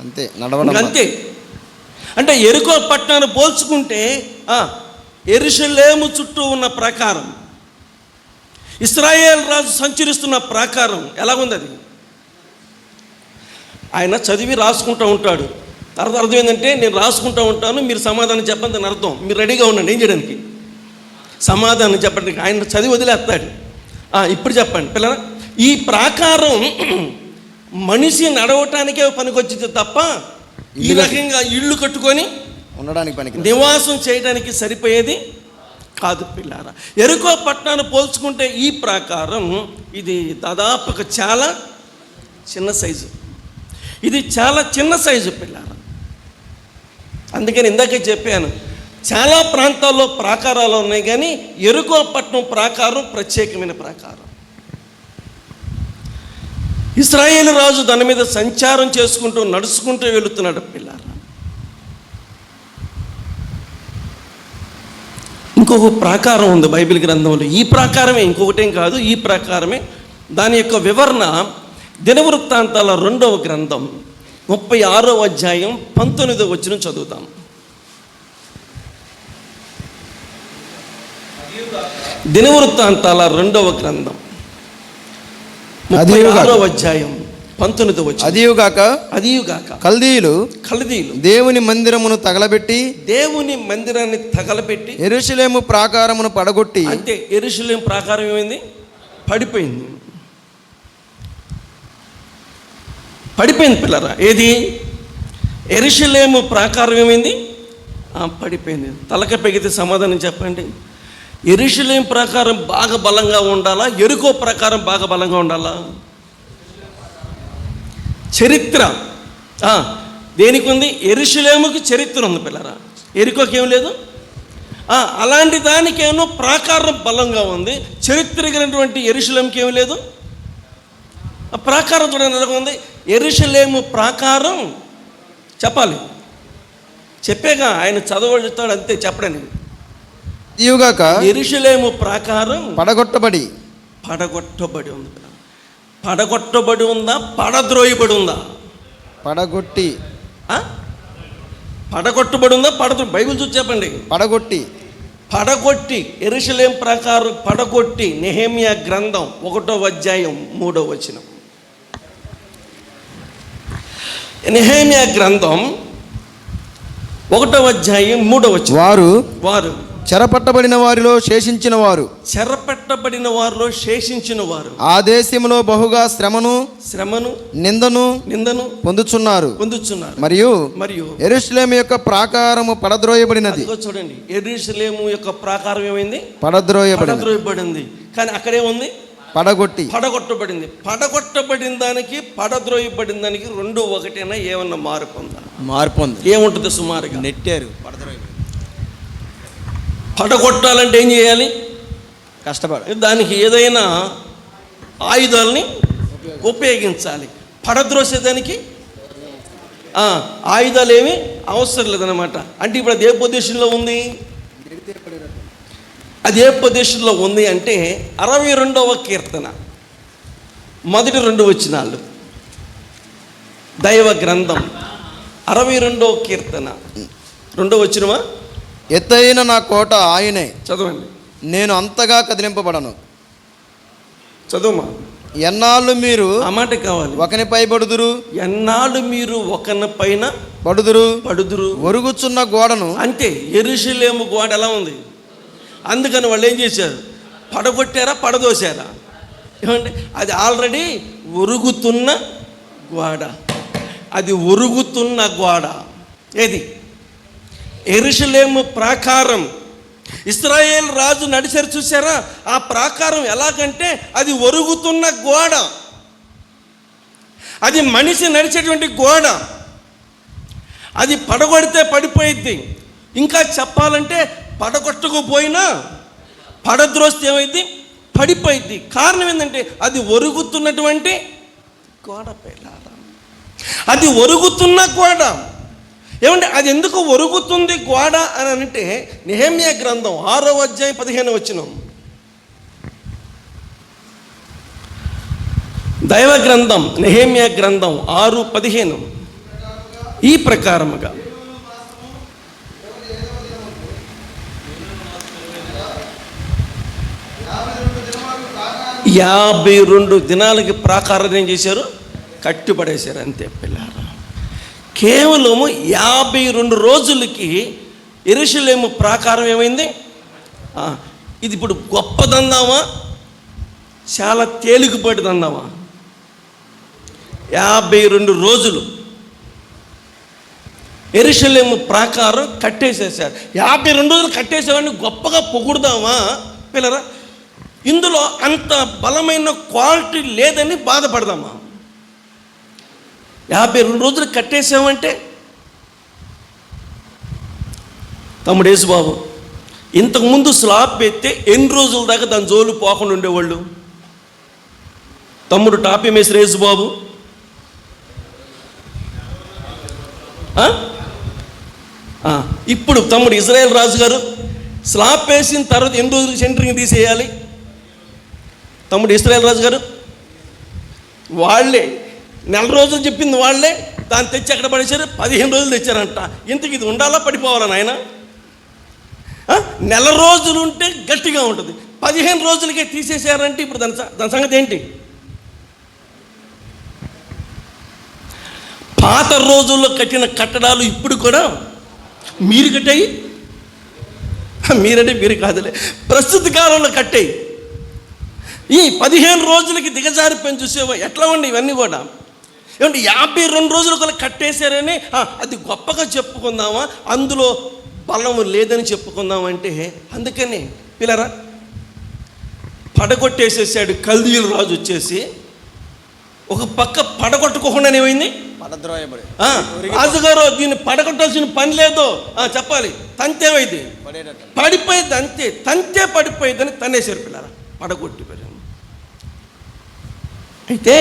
అంతే, నడవడం అంతే. అంటే ఎరుకో పట్టణాన్ని పోల్చుకుంటే యెరూషలేము చుట్టూ ఉన్న ప్రాకారం, ఇశ్రాయేల్ రాజు సంచరిస్తున్న ప్రాకారం ఎలాగుంది? అది ఆయన చదివి రాసుకుంటూ ఉంటాడు. తర్వాత అర్థం ఏంటంటే నేను రాసుకుంటూ ఉంటాను, మీరు సమాధానం చెప్పండి అని అర్థం. మీరు రెడీగా ఉండండి ఏం చేయడానికి, సమాధానం చెప్పండి. ఆయన చదివి వదిలేస్తాడు. ఇప్పుడు చెప్పండి పిల్లల, ఈ ప్రాకారం మనిషి నడవటానికే పనికొచ్చింది తప్ప ఈ రకంగా ఇళ్ళు కట్టుకొని ఉండడానికి పనికి నివాసం చేయడానికి సరిపోయేది కాదు పిల్లారా. ఎరుకో పట్టణాన్ని పోల్చుకుంటే ఈ ప్రాకారం ఇది దాదాపుగా చాలా చిన్న సైజు, ఇది చాలా చిన్న సైజు పిల్లారా. అందుకని ఇందాకే చెప్పాను, చాలా ప్రాంతాల్లో ప్రాకారాలు ఉన్నాయి, కానీ ఎరుకో పట్టణం ప్రాకారం ప్రత్యేకమైన ప్రాకారం. ఇశ్రాయేలు రాజు దాని మీద సంచారం చేసుకుంటూ నడుచుకుంటూ వెళుతున్నాడు పిల్లారా. ఇంకొక ప్రాకారం ఉంది బైబిల్ గ్రంథంలో, ఈ ప్రాకారమే, ఇంకొకటేం కాదు, ఈ ప్రాకారమే. దాని యొక్క వివరణ దినవృత్తాంతాల 2వ గ్రంథం 36వ అధ్యాయం 19వ వచనం చదువుతాం. దినవృత్తాంతాల 2వ గ్రంథం 36వ అధ్యాయం 19వ వచనం. అదియుగాక కల్దీయులు దేవుని మందిరమును తగలబెట్టి యెరూషలేము ప్రాకారమును పడగొట్టి. అంటే యెరూషలేము ప్రాకారం ఏమైంది? పడిపోయింది పిల్లరా. ఏది? యెరూషలేము ప్రాకారం ఏమైంది? పడిపోయింది. తలక పెగితే సమాధానం చెప్పండి. యెరూషలేము ప్రాకారం బాగా బలంగా ఉండాలా, ఎరుకో ప్రాకారం బాగా బలంగా ఉండాలా? చరిత్ర దేనికి ఉంది? యెరూషలేముకి చరిత్ర ఉంది పిల్లరా, ఎరుకోకి ఏం లేదు. అలాంటి దానికేమో ప్రాకారం బలంగా ఉంది, చరిత్ర కలిగినటువంటి యెరూషలేముకి ఏమి లేదు. ఆ ప్రాకారం చూడండి ఎలా ఉంది. యెరూషలేము ప్రాకారం చెప్పాలి, చెప్పేగా ఆయన చదవడుతాడు అంతే, చెప్పడని. యెరూషలేము ప్రాకారం పడగొట్టబడి ఉంది. పడగొట్టబడి ఉందా, పడద్రోయబడి ఉందా? పడగొట్టబడి ఉందా, బైబిల్ చూసి చెప్పండి. పడగొట్టి యెరూషలేము ప్రాకారం పడగొట్టి. నెహెమ్యా గ్రంథం 1వ అధ్యాయం 3వ వచనం. నెహెమ్యా గ్రంథం 1వ అధ్యాయం 3వ వచనం. వారు చెరపట్టబడిన వారిలో శేషించిన వారు ఆ దేశంలో బహుగా శ్రమను నిందను పొందుచున్నారు. మరియు యెరూషలేము యొక్క ప్రాకారము పడద్రోయబడినది. చూడండి, యెరూషలేము యొక్క ప్రాకారం ఏమైంది? పడద్రోయబడింది. కానీ అక్కడే ఉంది పడగొట్టబడింది. పడగొట్టబడిన దానికి పడద్రోయబడిన దానికి రెండు ఒకటేనా? ఏమన్నా మార్పు ఉందా? ఏముంటుంది సుమారుగా? నెట్టారు. పడగొట్టాలంటే ఏం చేయాలి? కష్టపడాలి. దానికి ఏదైనా ఆయుధాలని ఉపయోగించాలి. పడద్రోసేదానికి ఆయుధాలు ఏమీ అవసరం లేదన్నమాట. అంటే ఇప్పుడు అది ఏ పొజిషన్లో ఉంది? అది ఏ పొజిషన్లో ఉంది అంటే 62వ కీర్తన మొదటి 2 వచనాలు, దైవ గ్రంథం 62వ కీర్తన 2వ వచనమా? ఎత్తైన నా కోట ఆయనే, చదవండి. నేను అంతగా కదిలింపబడను. చదువుమా. ఎన్నాళ్ళు మీరు ఆ మాట కావాలి. ఒకనిపై పడుదురు. ఎన్నాళ్ళు మీరు ఒకని పైన పడుదురు. ఒరుగుచున్న గోడను. అంటే యెరూషలేము గోడ ఎలా ఉంది? అందుకని వాళ్ళు ఏం చేశారు? పడగొట్టారా, పడదోశారా? ఏమంటే అది ఆల్రెడీ ఒరుగుతున్న గోడ. అది ఒరుగుతున్న గోడ. ఏది? యెరూషలేము ప్రాకారం. ఇశ్రాయేల్ రాజు నడిచారు చూసారా? ఆ ప్రాకారం ఎలాగంటే అది ఒరుగుతున్న గోడ, అది మనిషి నడిచేటువంటి గోడ. అది పడగొడితే పడిపోయిద్ది. ఇంకా చెప్పాలంటే పడగొట్టకపోయినా పడద్రోస్తే ఏమైంది? పడిపోయిద్ది. కారణం ఏంటంటే అది ఒరుగుతున్నటువంటి గోడ పిల్లారా. అది ఒరుగుతున్న గోడ. ఏమంటే అది ఎందుకు ఒరుగుతుంది గోడ అని అంటే నెహెమ్యా గ్రంథం 6వ అధ్యాయం 15వ వచనం, దైవ గ్రంథం నెహెమ్యా గ్రంథం 6:15. ఈ ప్రకారముగా 52 దినాలకి ప్రాకారం ఏం చేశారు? కట్టుబడేశారు అంతే పిల్లారా. కేవలము 52 రోజులకి యెరూషలేము ప్రాకారం ఏమైంది? ఇది ఇప్పుడు గొప్పదందామా, చాలా తేలికపాటిదందామా? 52 రోజులు యెరూషలేము ప్రాకారం కట్టేసేసారు. 52 రోజులు కట్టేసేవాడిని గొప్పగా పొగుడుదామా పిల్లరా? ఇందులో అంత బలమైన క్వాలిటీ లేదని బాధపడదామా? 52 రోజులు కట్టేసామంటే తమ్ముడు యేసుబాబు, ఇంతకుముందు స్లాబ్ ఎత్తే ఎన్ని రోజుల దాకా దాని జోలు పోకుండా ఉండేవాళ్ళు? తమ్ముడు టాపీ మేస్త్రి యేసుబాబు, ఇప్పుడు తమ్ముడు ఇజ్రాయేల్ రాజు గారు స్లాబ్ వేసిన తర్వాత ఎన్ని రోజులు సెంటరింగ్ తీసేయాలి? తమ్ముడు ఇజ్రాయేల్ రాజు గారు వాళ్ళే 4 రోజులు చెప్పింది వాళ్ళే, దాన్ని తెచ్చి ఎక్కడ పడేశారు? 15 రోజులు తెచ్చారంట. ఇంతకు ఇది ఉండాలా పడిపోవాలా నాయన? 4 రోజులు ఉంటే గట్టిగా ఉంటుంది, 15 రోజులకే తీసేశారంటే ఇప్పుడు దాని సంగతి ఏంటి? పాత రోజుల్లో కట్టిన కట్టడాలు ఇప్పుడు కూడా మీరు కట్టాయి, మీరంటే మీరు కాదులే, ప్రస్తుత కాలంలో కట్టాయి. ఈ 15 రోజులకి దిగజారిపోయి చూసేవా ఎట్లా ఉండి ఇవన్నీ కూడా? ఏమంటే 52 రోజులు కూడా కట్టేశారని అది గొప్పగా చెప్పుకుందామా, అందులో బలము లేదని చెప్పుకుందామంటే? అందుకని పిల్లరా, పడగొట్టేసేసాడు కల్దీయుల రాజు వచ్చేసి. ఒక పక్క పడగొట్టుకోకుండా ఏమైంది? రాజుగారు దీన్ని పడగొట్టాల్సిన పని లేదు చెప్పాలి. తంతేమైంది? పడిపోయింది, అంతే, తంతే పడిపోయిందని తన్నేశారు పిల్లరా, పడగొట్టి. అయితే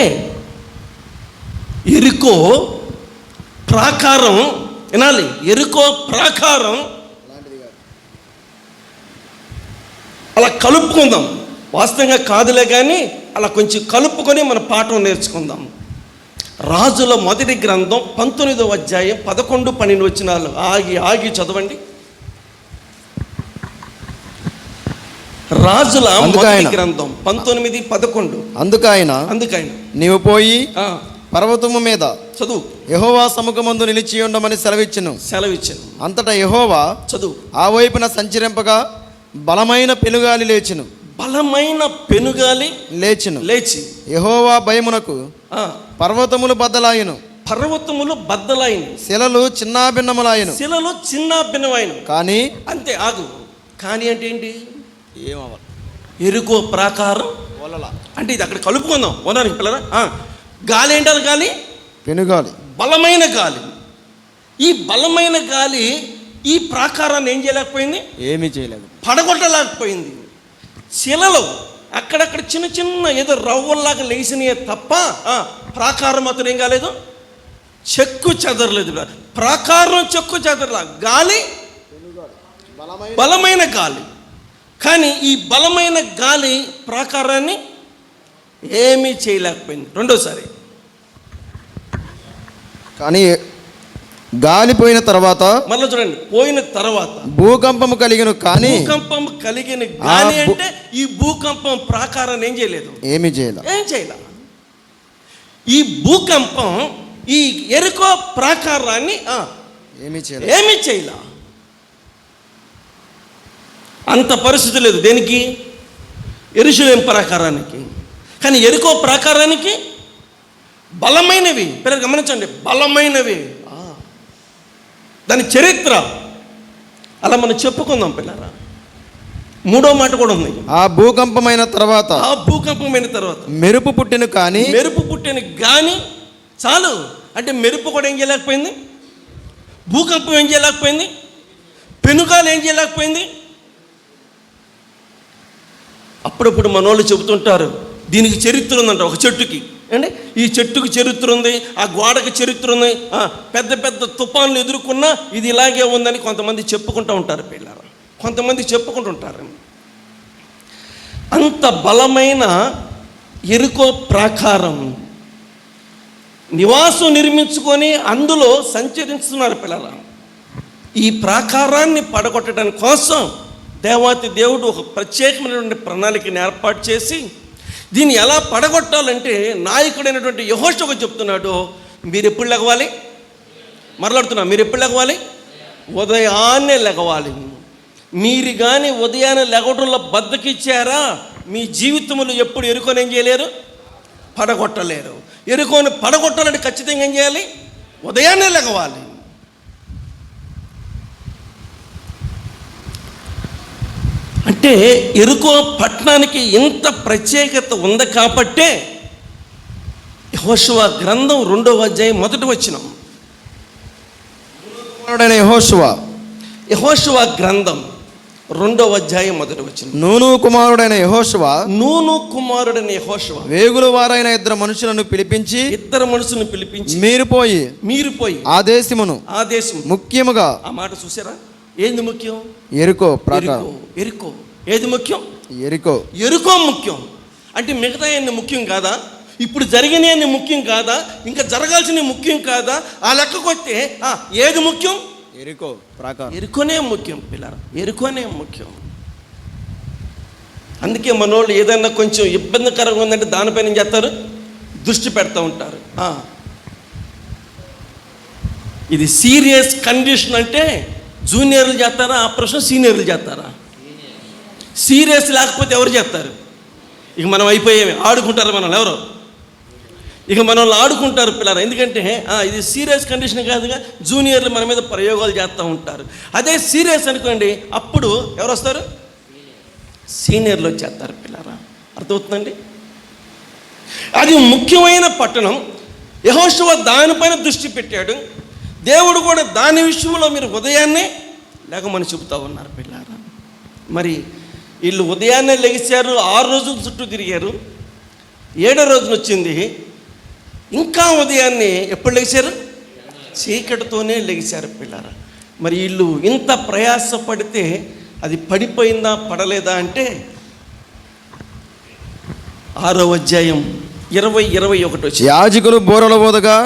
ఎరికో ప్రాకారం వినాలి, ఎరికో ప్రాకారం అలా కలుపుకుందాం. వాస్తవంగా కాదులే కానీ అలా కొంచెం కలుపుకొని మన పాఠం నేర్చుకుందాం. రాజుల మొదటి గ్రంథం 19వ అధ్యాయం 11, 12 వచనాలు ఆగి చదవండి. రాజుల మొదటి గ్రంథం 19, 11. అందుకైన నీవు పోయి పర్వతము మీద చదువు యెహోవా సముఖమందు నిలిచి ఉండమని సెలవిచ్చెను. అంతటా యెహోవా చదువు ఆ వైపున సంచరింపగా బలమైన పెనుగాలి లేచెను. లేచి యెహోవా భయమునకు పర్వతములు బద్దలాయెను. శిలలు చిన్నాభిన్నములాయెను. కానీ అంతే, ఆగు. కానీ అంటే ఏంటి? ఎరుకో ప్రాకారం అంటే ఇది అక్కడ కలుపుకుందాం వనానికి పిల్లరా. గాలి ఏంటారు? గాలి పెనుగాలి, బలమైన గాలి. ఈ బలమైన గాలి ఈ ప్రాకారాన్ని ఏం చేయలేకపోయింది? ఏమీ చేయలేదు, పడగొట్టలేకపోయింది. శిలలు అక్కడక్కడ చిన్న చిన్న ఏదో రవ్వల్లాగా లేచినాయే తప్ప ప్రాకారం మాత్రం ఏం కాలేదు, చెక్కు చెదరలేదు. ప్రాకారం చెక్కు చెదరలా, గాలి బలమైన గాలి. కానీ ఈ బలమైన గాలి ప్రాకారాన్ని ఏమీ చేయలేకపోయింది. రెండోసారి కానీ గాలి పోయిన తర్వాత మళ్ళీ చూడండి, పోయిన తర్వాత భూకంపము కలిగిన. కానీ భూకంపం కలిగిన గాలి అంటే ఈ భూకంపం ప్రాకారాన్ని ఏం చేయలేదు, ఏం చేయలే. ఈ భూకంపం ఈ ఎరుకో ప్రాకారాన్ని ఏమీ చేయలే. అంత పరిస్థితి లేదు దేనికి? యెరూషలేము ప్రాకారానికి. కానీ ఎరుకో ప్రాకారానికి బలమైనవి. పిల్లలు గమనించండి, బలమైనవి. దాని చరిత్ర అలా మనం చెప్పుకుందాం పిల్లరా. మూడో మాట కూడా ఉంది. ఆ భూకంపమైన తర్వాత మెరుపు పుట్టిన కానీ చాలు. అంటే మెరుపు కూడా ఏం చేయలేకపోయింది, భూకంపం ఏం చేయలేకపోయింది, పెనుగాలు ఏం చేయలేకపోయింది. అప్పుడప్పుడు మన వాళ్ళు చెబుతుంటారు దీనికి చరిత్ర ఉందంట, ఒక చెట్టుకి. అంటే ఈ చెట్టుకు చరిత్ర ఉంది, ఆ గోడకి చరిత్ర ఉంది, పెద్ద పెద్ద తుఫాన్లు ఎదుర్కొన్నా ఇది ఇలాగే ఉందని కొంతమంది చెప్పుకుంటూ ఉంటారు పిల్లలు, కొంతమంది చెప్పుకుంటుంటారు. అంత బలమైన ఎరుకో ప్రాకారం నివాసం నిర్మించుకొని అందులో సంచరిస్తున్నారు పిల్లలు. ఈ ప్రాకారాన్ని పడగొట్టడానికి కోసం దేవాతి దేవుడు ఒక ప్రత్యేకమైనటువంటి ప్రణాళికని ఏర్పాటు చేసి దీన్ని ఎలా పడగొట్టాలంటే నాయకుడైనటువంటి యెహోషువ చెప్తున్నాడు, మీరు ఎప్పుడు లెగవాలి? మరలాడుతున్నా, మీరు ఎప్పుడు లెగవాలి? ఉదయాన్నే లెగవాలి. మీరు కానీ ఉదయాన్నే లెగటంలో బద్దకిచ్చారా, మీ జీవితంలో ఎప్పుడు ఎరుకొని ఏం చేయలేరు? పడగొట్టలేరు. ఎరుకొని పడగొట్టాలంటే ఖచ్చితంగా ఏం చేయాలి? ఉదయాన్నే లెగవాలి. అంటే ఎరుకో పట్టణానికి ఇంత ప్రత్యేకత ఉంది కాబట్టే యెహోషువ గ్రంథం 2వ అధ్యాయం 1వ వచనం. యెహోషువ గ్రంథం 2వ అధ్యాయం 1వ వచనం. నూను కుమారుడైన యెహోషువ వేగుల వారైన ఇద్దరు మనుషులను పిలిపించి మీరు పోయి ఆ దేశమును ముఖ్యముగా. ఆ మాట చూసారా? ఏంది ముఖ్యం? ఎరుకో. ఏది ముఖ్యం? ఎరుకో ముఖ్యం. అంటే మిగతా అన్ని ముఖ్యం కాదా? ఇప్పుడు జరిగినవన్నీ ముఖ్యం కాదా? ఇంకా జరగాల్సినవి ముఖ్యం కాదా? ఆ లెక్కకు వస్తే ఏది ముఖ్యం? ఎరుకోనే ముఖ్యం పిల్లరా, ఎరుకోనే ముఖ్యం. అందుకే మనోళ్ళు ఏదైనా కొంచెం ఇబ్బందికరంగా ఉందంటే దానిపైన ఏం చేస్తారు? దృష్టి పెడతా ఉంటారు. ఇది సీరియస్ కండిషన్ అంటే జూనియర్లు చేస్తారా ఆపరేషన్, సీనియర్లు చేస్తారా? సీరియస్ లేకపోతే ఎవరు చేస్తారు? ఇక మనం అయిపోయేవి ఆడుకుంటారు మనల్ని ఎవరు? ఇక మనల్ని ఆడుకుంటారు పిల్లలు. ఎందుకంటే ఇది సీరియస్ కండిషన్ కాదుగా, జూనియర్లు మన మీద ప్రయోగాలు చేస్తూ ఉంటారు. అదే సీరియస్ అనుకోండి, అప్పుడు ఎవరు వస్తారు? సీనియర్లు వచ్చేస్తారు పిల్లరా. అర్థమవుతుందండి? అది ముఖ్యమైన పట్టణం. యెహోషువ దానిపైన దృష్టి పెట్టాడు. దేవుడు కూడా దాని విషయంలో మీరు ఉదయాన్నే లేకమని చెబుతూ ఉన్నారు పిల్లారా. మరి వీళ్ళు ఉదయాన్నే లెగిశారు, 6 రోజుల చుట్టూ తిరిగారు. 7వ రోజున వచ్చింది. ఇంకా ఉదయాన్నే ఎప్పుడు లెగిశారు? చీకటితోనే లెగిశారు పిల్లారా. మరి వీళ్ళు ఇంత ప్రయాసపడితే అది పడిపోయిందా పడలేదా అంటే 6వ అధ్యాయం 20-21 వచ్చి యాజకులు బూరల ఊదగా.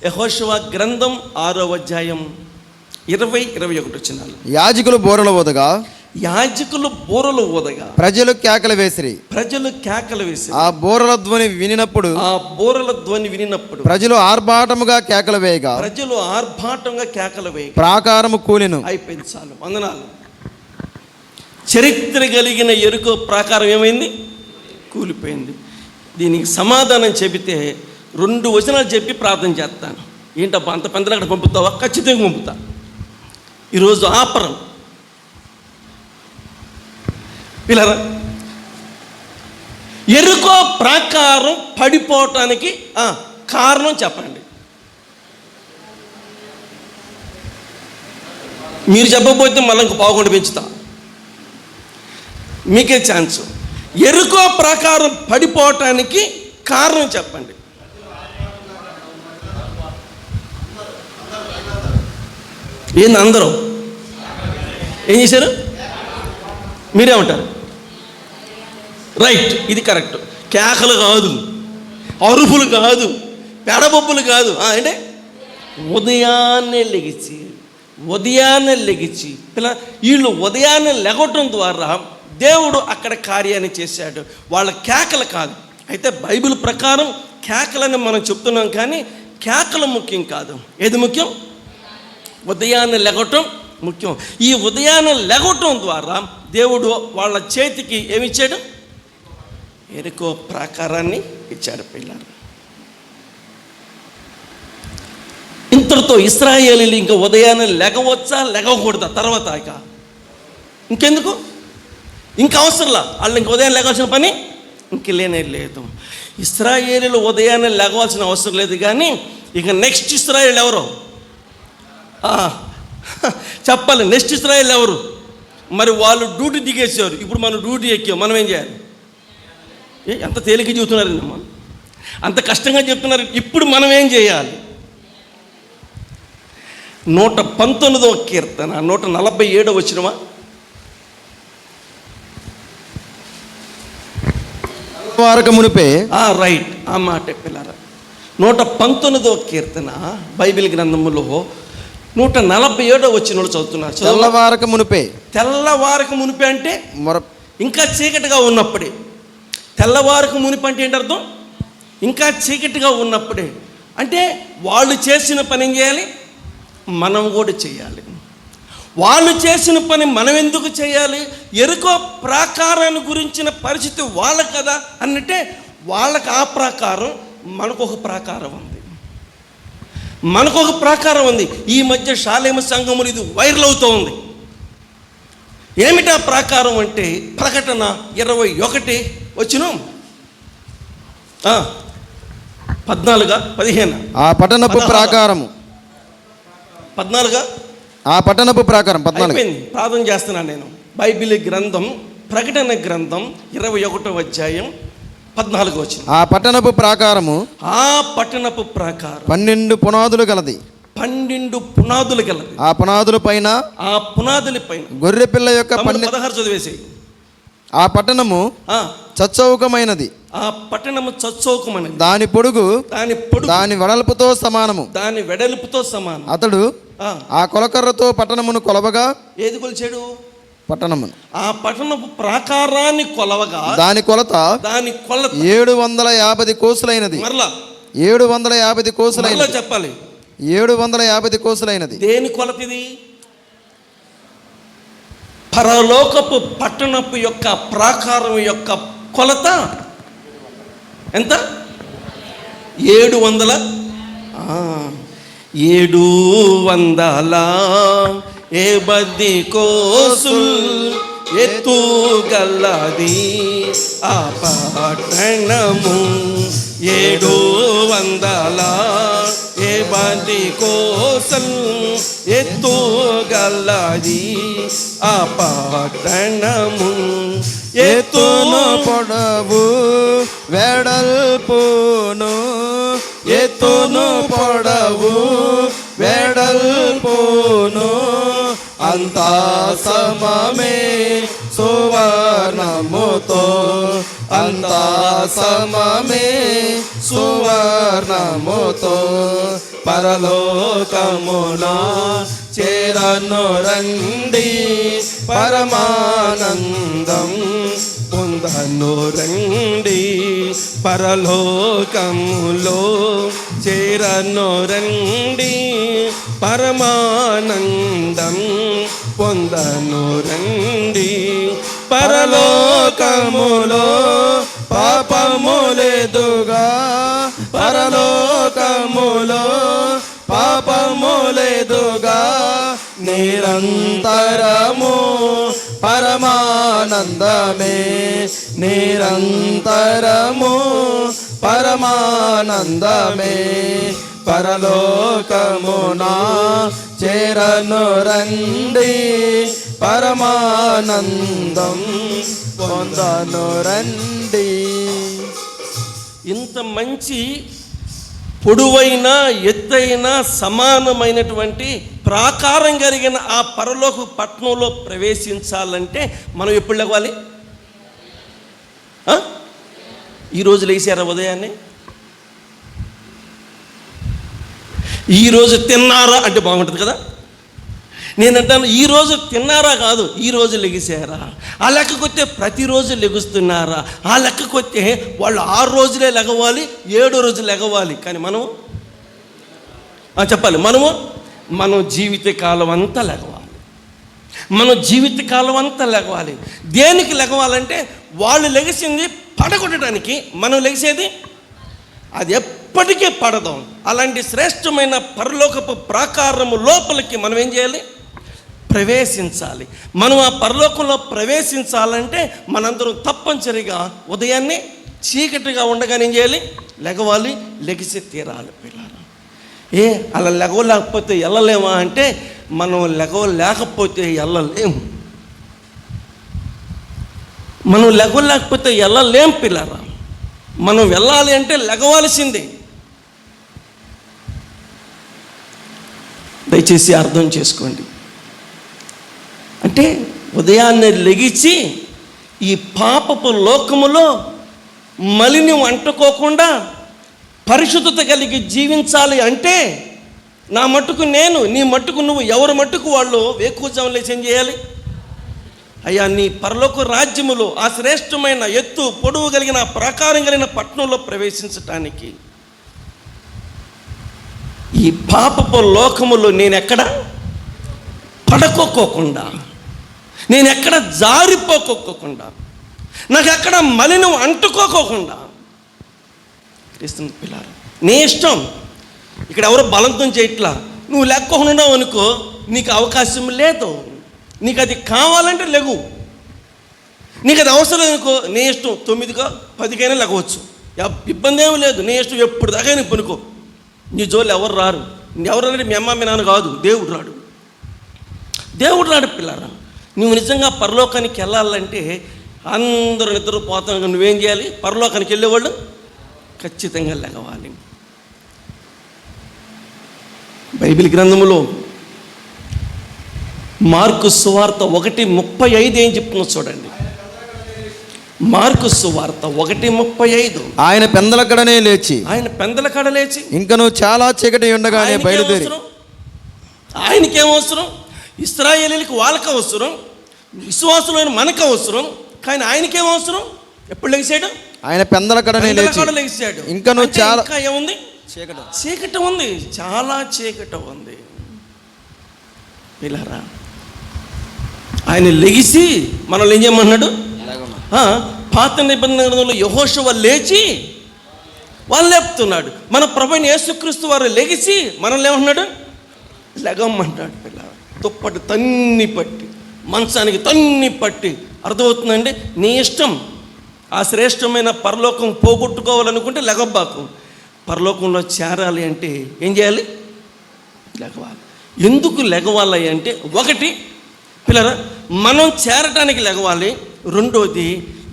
యెహోషువ గ్రంథం 6వ అధ్యాయం 20-21 వచ్చినాలు. యాజకులు బూరల ఊదగా ప్రజలు కేకలు వేసిరి. ఆ బూరల ధ్వని వినినప్పుడు ప్రజలు ఆర్భాటముగా కేకలు వేయగా ప్రాకారము కూలెను. అయిపోయింది, చాలు, వందనాలు. చరిత్ర కలిగిన ఎరుకో ప్రాకారం ఏమైంది? కూలిపోయింది. దీనికి సమాధానం చెబితే 2 వచనాలు చెప్పి ప్రార్థన చేస్తాను. ఏంటబ్బా అంత పెద్దలు అక్కడ పంపుతావా? ఖచ్చితంగా పంపుతా. ఈరోజు ఆపరం పిల్లరా, ఎరుకో ప్రాకారం పడిపోవటానికి కారణం చెప్పండి. మీరు చెప్పకపోతే మళ్ళీ ఇంక పావుగొండ పెంచుతా. మీకే ఛాన్స్. ఎరుకో ప్రాకారం పడిపోవటానికి కారణం చెప్పండి. ఏంది అందరూ ఏం చేశారు? మీరేమంటారు? రైట్, ఇది కరెక్ట్. కేకలు కాదు, అరుపులు కాదు, పెడబొబ్బులు కాదు. అంటే ఉదయాన్నే లెగిచి వీళ్ళు ఉదయాన్నే లెగటం ద్వారా దేవుడు అక్కడ కార్యాన్ని చేశాడు. వాళ్ళ కేకలు కాదు. అయితే బైబిల్ ప్రకారం కేకలని మనం చెప్తున్నాం, కానీ కేకలు ముఖ్యం కాదు. ఏది ముఖ్యం? ఉదయాన్నే లెగటం ముఖ్యం. ఈ ఉదయాన్నే లెగటం ద్వారా దేవుడు వాళ్ళ చేతికి ఏమిచ్చాడు? ఎరుకో ప్రాకారాన్ని ఇచ్చాడు పిల్లలు. ఇంతటితో ఇశ్రాయేలీయులు ఇంకా ఉదయాన్నే లెగవచ్చా లెగవకూడదా? తర్వాత ఇంకెందుకు, ఇంకా అవసరంలా. వాళ్ళు ఇంక ఉదయం లెగవలసిన పని ఇంక లేనే లేదు. ఇశ్రాయేలీయులు ఉదయాన్నే లెగవలసిన అవసరం లేదు. కానీ ఇక నెక్స్ట్ ఇశ్రాయేలు ఎవరు చెప్పాలి? నెక్స్ట్ ఇశ్రాయేలు ఎవరు? మరి వాళ్ళు డ్యూటీ దిగేసారు, ఇప్పుడు మనం డ్యూటీ ఎక్కాం. మనం ఏం చేయాలి? ఎంత తేలిక చెబుతున్నారు, మనం అంత కష్టంగా చెప్తున్నారు. ఇప్పుడు మనం ఏం చేయాలి? 119వ కీర్తన 147వ వచనమా? వారక మునిపే. రైట్, ఆ మాట పిల్లరా. 119వ కీర్తన బైబిల్ గ్రంథములో 147వ వచనంలో చదువుతున్నారు. తెల్లవారక మునిపే అంటే ఇంకా చీకటిగా ఉన్నప్పుడే. తెల్లవారక మునిపే అంటే ఏంటి అర్థం? ఇంకా చీకటిగా ఉన్నప్పుడే. అంటే వాళ్ళు చేసిన పని ఏం చేయాలి? మనం కూడా చేయాలి. వాళ్ళు చేసిన పని మనం ఎందుకు చేయాలి? ఎరుకో ప్రాకారాన్ని గురించిన పరిస్థితి వాళ్ళకి కదా అన్నట్టే, వాళ్ళకి ఆ ప్రాకారం, మనకు ఒక ప్రాకారం ఉంది. మనకు ఒక ప్రాకారం ఉంది. ఈ మధ్య షాలేమ సంఘములు ఇది వైరల్ అవుతూ ఉంది. ఏమిటా ప్రాకారం అంటే ప్రకటన 21 వచ్చిన 14-15 ఆ పట్టణపు ప్రాకారము 14 ఆ పట్టణపు ప్రాకారం 14 ప్రార్థన చేస్తున్నాను నేను. బైబిల్ గ్రంథం ప్రకటన గ్రంథం 21వ అధ్యాయం 14 వచ్చిన ఆ పట్టణపు ప్రాకారము 12 పునాదులు గలది. 12 పునాదులు గలది. ఆ పునాదుల పైన గొర్రె పిల్ల యొక్క 16 చదివేసి. ఆ పట్టణము చచ్చౌకమైనది. ఆ పట్టణము చచ్చౌకమైనది. దాని పొడుగు దాని వెడల్పుతో సమానము. అతడు ఆ కొలకర్రతో పట్టణమును కొలవగా, ఏది కొలిచాడు? పట్టణమును. ఆ పట్టణపు ప్రాకారాన్ని కొలవగా దాని కొలత 750 కోసులైనది. మరలా 750 కోసులైనది. చెప్పాలి, 750 కోసులైనది. దేని కొలత ఇది? పరలోకపు పట్టణపు యొక్క ప్రాకారం యొక్క కొలత ఎంత? 750 కోసులు ఎత్తుగలది ఆ పట్టణము. 750 కోసులు ఎత్తుగలది ఆ పట్టణము. ఎత్తును పొడవు వెడల్పును, ఎత్తును పొడవు వెడల్పును అంతా సమమే సువర్ణముతో, అంతా సమమే సువర్ణముతో. పరలోకమున చేరను రండి, పరమానందం పొందను రండి. పరలోకములో చేరను రండి, పరమానందం పొందను రండి. పరలోకములో పాపములేదుగా, పరలోకములో పాపములేదుగా. నిరంతరము పరమానందమే, నిరంతరము పరమానందమే. పరలోకమునా చేరను రండి, పరమానందం పొందను రండి. ఇంత మంచి పొడవైన ఎత్తైన సమానమైనటువంటి ప్రాకారం కలిగిన ఆ పరలోక పట్టణంలో ప్రవేశించాలంటే మనం ఎప్పుడు లేవాలి? ఈరోజు లేచారా? ఉదయాన్నే ఈరోజు తిన్నారా అంటే బాగుంటుంది కదా. నేనంటాను ఈరోజు తిన్నారా కాదు, ఈరోజు లెగిసారా. ఆ లెక్కకొస్తే ప్రతిరోజు లెగుస్తున్నారా? ఆ లెక్కకొస్తే వాళ్ళు 6 రోజులే లెగవాలి, 7వ రోజు లెగవాలి. కానీ మనము చెప్పాలి, మనం జీవితకాలం అంతా లెగవాలి. మనం జీవితకాలం అంతా లెగవాలి. దేనికి లెగవాలంటే వాళ్ళు లెగిసింది పడగొట్టడానికి, మనం లెగిసేది అది ఎప్పటికీ పడదాం. అలాంటి శ్రేష్టమైన పరలోకపు ప్రాకారము లోపలికి మనం ఏం చేయాలి? ప్రవేశించాలి. మనం ఆ పరలోకంలో ప్రవేశించాలంటే మనందరం తప్పనిసరిగా ఉదయాన్నే చీకటిగా ఉండగానే ఏం చేయాలి? లెగవాలి, లెగిసి తీరాలి. పిల్లలు అలా లెగవలేకపోతే వెళ్ళలేమా అంటే మనం లెగవలేకపోతే వెళ్ళలేము. మనం లెగవలేకపోతే వెళ్ళలేం పిల్లరా. మనం వెళ్ళాలి అంటే లెగవాల్సిందే. దయచేసి అర్థం చేసుకోండి. అంటే ఉదయాన్నే లెగిచి ఈ పాపపు లోకములో మలినం అంటుకోకుండా పరిశుద్ధత కలిగి జీవించాలి అంటే నా మట్టుకు నేను, నీ మట్టుకు నువ్వు, ఎవరి మట్టుకు వాళ్ళు వేకువజాము లేచి ఏం చేయాలి? అయ్యా, నీ పరలోక రాజ్యములో ఆ శ్రేష్టమైన ఎత్తు పొడవు కలిగిన ప్రాకారం కలిగిన పట్టణంలో ప్రవేశించటానికి ఈ పాపపు లోకములో నేనెక్కడ పడకోకుండా, నేనెక్కడ జారిపోకోకుండా, నాకు ఎక్కడ మలినం అంటుకోకుండా, క్రీస్తు పిల్లారు నీ ఇష్టం. ఇక్కడ ఎవరు బలంతం చేయట్లా. నువ్వు లేకపోకుండా ఉన్నావు అనుకో, నీకు అవకాశం లేదు. నీకు అది కావాలంటే లెగు, నీకు అది అవసరం అనుకో, నీ ఇష్టం 9కో 10కైనా లెగవచ్చు, ఇబ్బంది ఏమీ లేదు. నీ ఇష్టం ఎప్పుడు దాకా నీకు పనుకో, నీ జోలు ఎవరు రారు. ఎవరంటే మీ అమ్మ మీ నాన్న కాదు, దేవుడు రాడు. దేవుడు రాడు పిల్లారా. నువ్వు నిజంగా పరలోకానికి వెళ్ళాలంటే అందరూ నిద్రపోతాను, నువ్వేం చేయాలి? పరలోకానికి వెళ్ళేవాళ్ళు ఖచ్చితంగా లెగవాలి. బైబిల్ గ్రంథములో మార్కు సువార్త 1:35 ఏం చెప్తుందో చూడండి. మార్కు సువార్త 1:35. ఆయన పెందలకడనే లేచి, ఇంకను చాలా చీకటి ఉండగానే బయలుదేరి. ఆయనకేం అవసరం? ఇశ్రాయేలీయులకు వాళ్ళకి అవసరం, విశ్వాసులైన మనకు అవసరం. కానీ ఆయనకేం అవసరం? ఎప్పుడు లెగిసాడు? ఆయన పెందలకడనే లెగిసాడు. ఇంకను చాలా ఏముంది? చీకటి ఉంది, చాలా చీకటి ఉంది పిల్లరా. ఆయన లెగిసి మనల్ని ఏం చేయమన్నాడు? పాత నిబంధన గ్రంథంలో యెహోషువ లేచి వాళ్ళు లేపుతున్నాడు. మన ప్రభువైన యేసుక్రీస్తు వారు లెగిసి మనల్ని ఏమన్నాడు? లెగమ్మంటాడు పిల్లరా. దుప్పటి తన్ని పట్టి, మంచానికి తన్ని పట్టి. అర్థమవుతుందండి? నీ ఇష్టం. ఆ శ్రేష్టమైన పరలోకం పోగొట్టుకోవాలనుకుంటే లెగబ్బాకు. పరలోకంలో చేరాలి అంటే ఏం చేయాలి? లెగవాలి. ఎందుకు లెగవాలి అంటే, ఒకటి పిల్లరా మనం చేరటానికి లెగవాలి. రెండోది,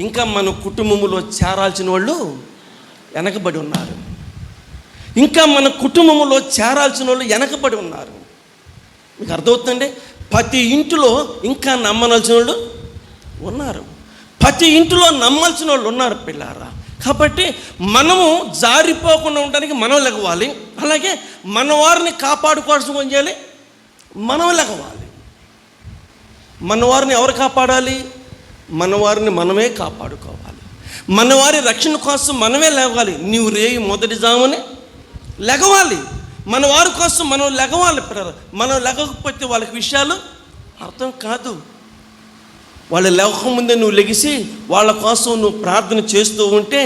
ఇంకా మన కుటుంబంలో చేరాల్సిన వాళ్ళు వెనకబడి ఉన్నారు. ఇంకా మన కుటుంబంలో చేరాల్సిన వాళ్ళు వెనకబడి ఉన్నారు. మీకు అర్థమవుతుందండి? ప్రతి ఇంటిలో ఇంకా నమ్మవలసిన వాళ్ళు ఉన్నారు, ప్రతి ఇంటిలో నమ్మాల్సిన వాళ్ళు ఉన్నారు పిల్లారా. కాబట్టి మనము జారిపోకుండా ఉండడానికి మనం లెగవాలి. అలాగే మన వారిని కాపాడుకోవాల్సిన ఏం చేయాలి? మనం లెగవాలి. మన వారిని ఎవరు కాపాడాలి? మన వారిని మనమే కాపాడుకోవాలి. మన వారి రక్షణ కోసం మనమే లేవాలి. నీవు రేయి మొదటి జామునే లెగవాలి. మన వారి కోసం మనం లెగవాలి. మనం లెగకపోతే వాళ్ళకి విషయాలు అర్థం కాదు. వాళ్ళు లేవకముందే నువ్వు లెగిసి వాళ్ళ కోసం నువ్వు ప్రార్థన చేస్తూ ఉంటే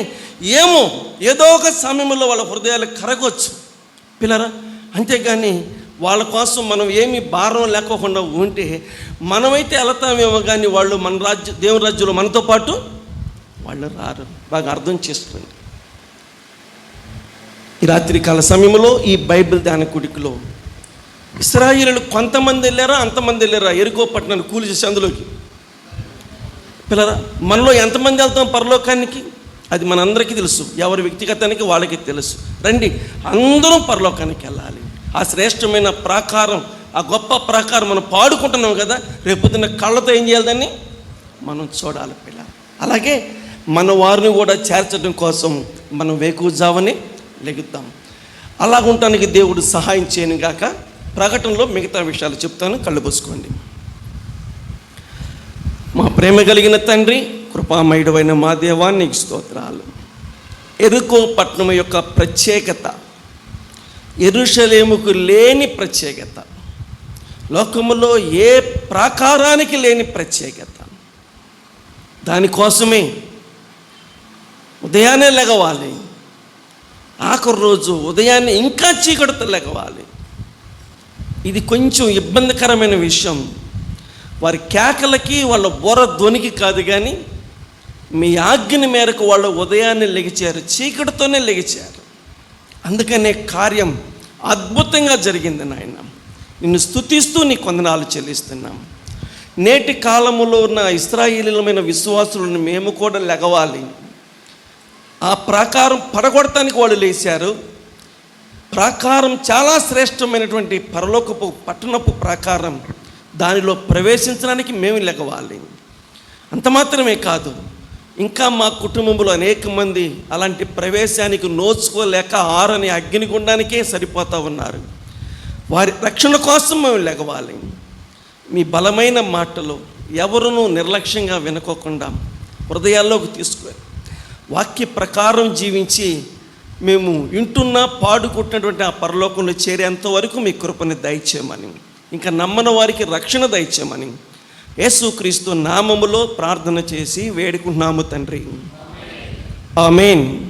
ఏదో ఒక సమయంలో వాళ్ళ హృదయాలు కరగవచ్చు పిల్లరా. అంతేగాని వాళ్ళ కోసం మనం ఏమీ భారం లేకోకుండా ఉంటే మనమైతే వెళతామేమో, కానీ వాళ్ళు మన దేవుని రాజ్యంలో మనతో పాటు వాళ్ళు రారు. బాగా అర్థం చేసుకోండి. ఈ రాత్రికాల సమయంలో ఈ బైబిల్ ధ్యాన కుడికిలో ఇశ్రాయేలీయులు కొంతమంది వెళ్ళారా, అంతమంది వెళ్ళారా ఎరికో పట్టణాన్ని కూలి చేసి అందులోకి పిల్లరా. మనలో ఎంతమంది వెళ్తాం పరలోకానికి? అది మనందరికీ తెలుసు. ఎవరి వ్యక్తిగతానికి వాళ్ళకి తెలుసు. రండి, అందరం పరలోకానికి వెళ్ళాలి. ఆ శ్రేష్టమైన ప్రాకారం, ఆ గొప్ప ప్రాకారం మనం పాడుకుంటున్నాం కదా. రేపొద్దున కళ్ళతో ఏం చేయాలి? దాన్ని మనం చూడాలి పిల్ల. అలాగే మన వారిని కూడా చేర్చడం కోసం మనం వేకువజావని లెగుద్దాం. అలాగుంటానికి దేవుడు సహాయం చేయను గాక. ప్రకటనలో మిగతా విషయాలు చెప్తాను, కళ్ళు పోసుకోండి. మా ప్రేమ కలిగిన తండ్రి, కృపామయుడైన మా దేవానికి స్తోత్రాలు. ఎరుకో పట్టణం యొక్క ప్రత్యేకత, యెరూషలేముకు లేని ప్రత్యేకత, లోకములో ఏ ప్రాకారానికి లేని ప్రత్యేకత. దానికోసమే ఉదయాన్నే లెగవాలి. ఆఖరి రోజు ఉదయాన్నే ఇంకా చీకటితో లెగవాలి. ఇది కొంచెం ఇబ్బందికరమైన విషయం. వారి కేకలకి వాళ్ళ బొర ధ్వనికి కాదు, కానీ మీ ఆజ్ఞ మేరకు వాళ్ళు ఉదయాన్నే లెగిచారు, చీకటితోనే లెగిచారు. అందుకనే కార్యం అద్భుతంగా జరిగింది నాయన. నిన్ను స్తుతిస్తూ నీ కొందనాలు చెల్లిస్తున్నాం. నేటి కాలములో ఉన్న ఇశ్రాయేలీయులమైన విశ్వాసులను మేము కూడా లెగవాలి. ఆ ప్రాకారం పడగొడటానికి వాళ్ళు లేచారు. ప్రాకారం చాలా శ్రేష్టమైనటువంటి పరలోకపు పట్టణపు ప్రాకారం. దానిలో ప్రవేశించడానికి మేము లెగవాలి. అంత మాత్రమే కాదు, ఇంకా మా కుటుంబంలో అనేక మంది అలాంటి ప్రవేశానికి నోచుకోలేక ఆరని అగ్నిగుండానికే సరిపోతూ ఉన్నారు. వారి రక్షణ కోసం మేము లెగవాలి. మీ బలమైన మాటలు ఎవరునూ నిర్లక్ష్యంగా వినుకోకుండా హృదయాల్లోకి తీసుకొని వాక్య ప్రకారం జీవించి మేము వింటున్నా పాడుకుంటున్నటువంటి ఆ పరలోకంలో చేరేంత వరకు మీ కృపని దయచేయమని, ఇంకా నమ్మని వారికి రక్షణ దయచేయమని యేసుక్రీస్తు నామములో ప్రార్థన చేసి వేడుకుంటున్నాము తండ్రి. ఆమేన్.